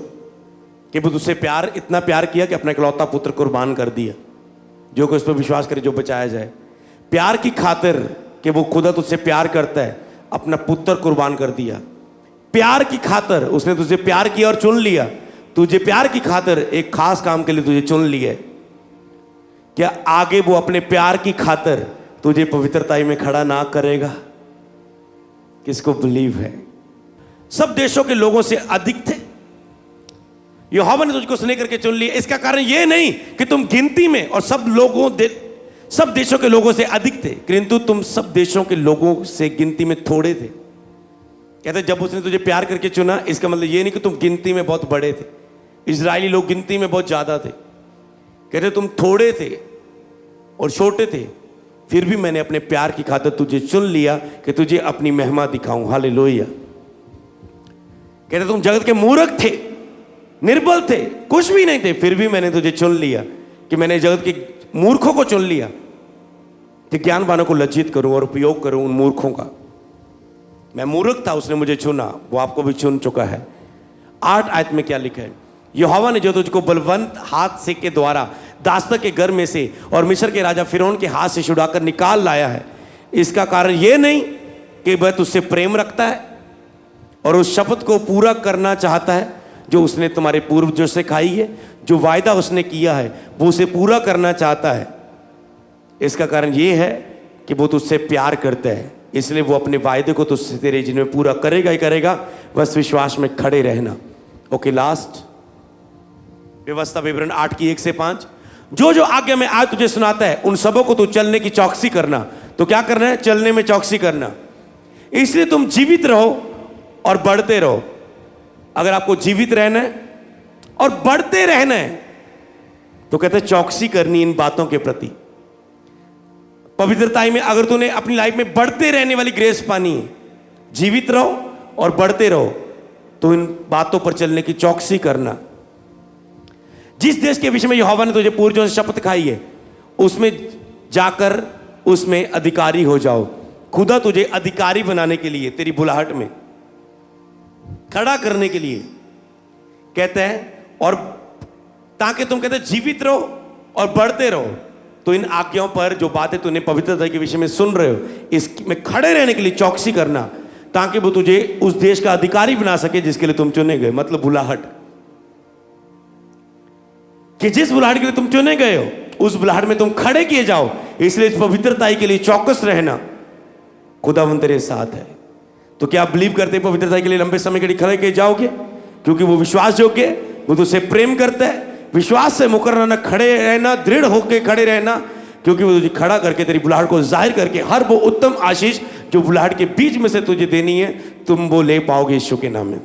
कि वो तुझसे प्यार, इतना प्यार किया कि अपना इकलौता पुत्र कुर्बान कर दिया, जो कि उस पर विश्वास करे जो बचाया जाए। प्यार की खातिर कि वो खुदा तुझसे प्यार करता है, अपना पुत्र कुर्बान कर दिया। प्यार की खातिर उसने तुझे प्यार किया और चुन लिया। तुझे प्यार की खातिर एक खास काम के लिए तुझे चुन लिया। क्या आगे वो अपने प्यार की खातिर तुझे पवित्रताई में खड़ा ना करेगा? किसको बिलीव है? सब देशों के लोगों से अधिक थे। यहोवा ने तुझको स्नेह करके चुन लिया। इसका कारण यह नहीं कि तुम गिनती में और सब देशों के लोगों से अधिक थे, किंतु तुम सब देशों के लोगों से गिनती में थोड़े थे। कहते जब उसने तुझे प्यार करके चुना, इसका मतलब ये नहीं कि तुम गिनती में बहुत बड़े थे। इजरायली लोग गिनती में बहुत ज्यादा थे। कहते तुम थोड़े थे और छोटे थे, फिर भी मैंने अपने प्यार की खातिर तुझे चुन लिया कि तुझे अपनी महिमा दिखाऊं। हालेलुया। कहते तुम जगत के मूर्ख थे, निर्बल थे, कुछ भी नहीं थे, फिर भी मैंने तुझे चुन लिया कि मैंने जगत के मूर्खों को चुन लिया कि ज्ञानवानों को लज्जित करूं और उपयोग करूं उन मूर्खों का। मैं मूर्ख था, उसने मुझे चुना, वो आपको भी चुन चुका है। 8 आयत में क्या लिखा है? यहोवा ने जो तुझको बलवंत हाथ से के द्वारा दास्तक के घर में से और मिस्र के राजा फिरौन के हाथ से छुड़ाकर निकाल लाया है। इसका कारण यह नहीं कि वह तुझसे प्रेम रखता है और उस शपथ को पूरा करना चाहता है जो उसने तुम्हारे पूर्वजों से खाई है। जो वायदा उसने किया है वो उसे पूरा करना चाहता है। इसका कारण यह है कि वो तुझसे प्यार करता है, इसलिए वो अपने वायदे को तुझसे तेरे जीवन में पूरा करेगा ही करेगा। बस विश्वास में खड़े रहना। ओके, लास्ट व्यवस्था विवरण 8 की 1 से 5। जो जो आज्ञा में आज तुझे सुनाता है उन सबों को तू चलने की चौकसी करना। तो क्या करना है? चलने में चौकसी करना। इसलिए तुम जीवित रहो और बढ़ते रहो। अगर आपको जीवित रहना है और बढ़ते रहना है तो कहते हैं चौकसी करनी इन बातों के प्रति। पवित्रता में अगर तूने अपनी लाइफ में बढ़ते रहने वाली ग्रेस पानी है, जीवित रहो और बढ़ते रहो, तो इन बातों पर चलने की चौकसी करना। जिस देश के विषय में यहोवा ने तुझे पूर्वजों से शपथ खाई है उसमें जाकर उसमें अधिकारी हो जाओ। खुदा तुझे अधिकारी बनाने के लिए, तेरी बुलाहट में खड़ा करने के लिए कहते हैं, और ताकि तुम कहते जीवित रहो और बढ़ते रहो। तो इन आज्ञाओं पर जो बातें तूने पवित्रता के विषय में सुन रहे हो, इसमें खड़े रहने के लिए चौकसी करना, ताकि वो तुझे उस देश का अधिकारी बना सके जिसके लिए तुम चुने गए। मतलब बुलाहट, कि जिस बुलाहट के लिए तुम चुने गए हो उस बुलाहट में तुम खड़े किए जाओ। इसलिए इस पवित्रता के लिए चौकस रहना। खुदावंद तेरे साथ है। तो क्या आप बिलीव करते हैं पवित्रता के लिए लंबे समय के लिए खड़े किए जाओगे? क्योंकि वो विश्वास योग्य, वो तुझसे प्रेम करता है। विश्वास से मुकर रहना, खड़े रहना, दृढ़ होकर खड़े रहना, क्योंकि वो तुझे खड़ा करके तेरी बुलाहट को जाहिर करके हर वो उत्तम आशीष जो बुलाहट के बीच में से तुझे देनी है तुम वो ले पाओगे यीशु के नाम में।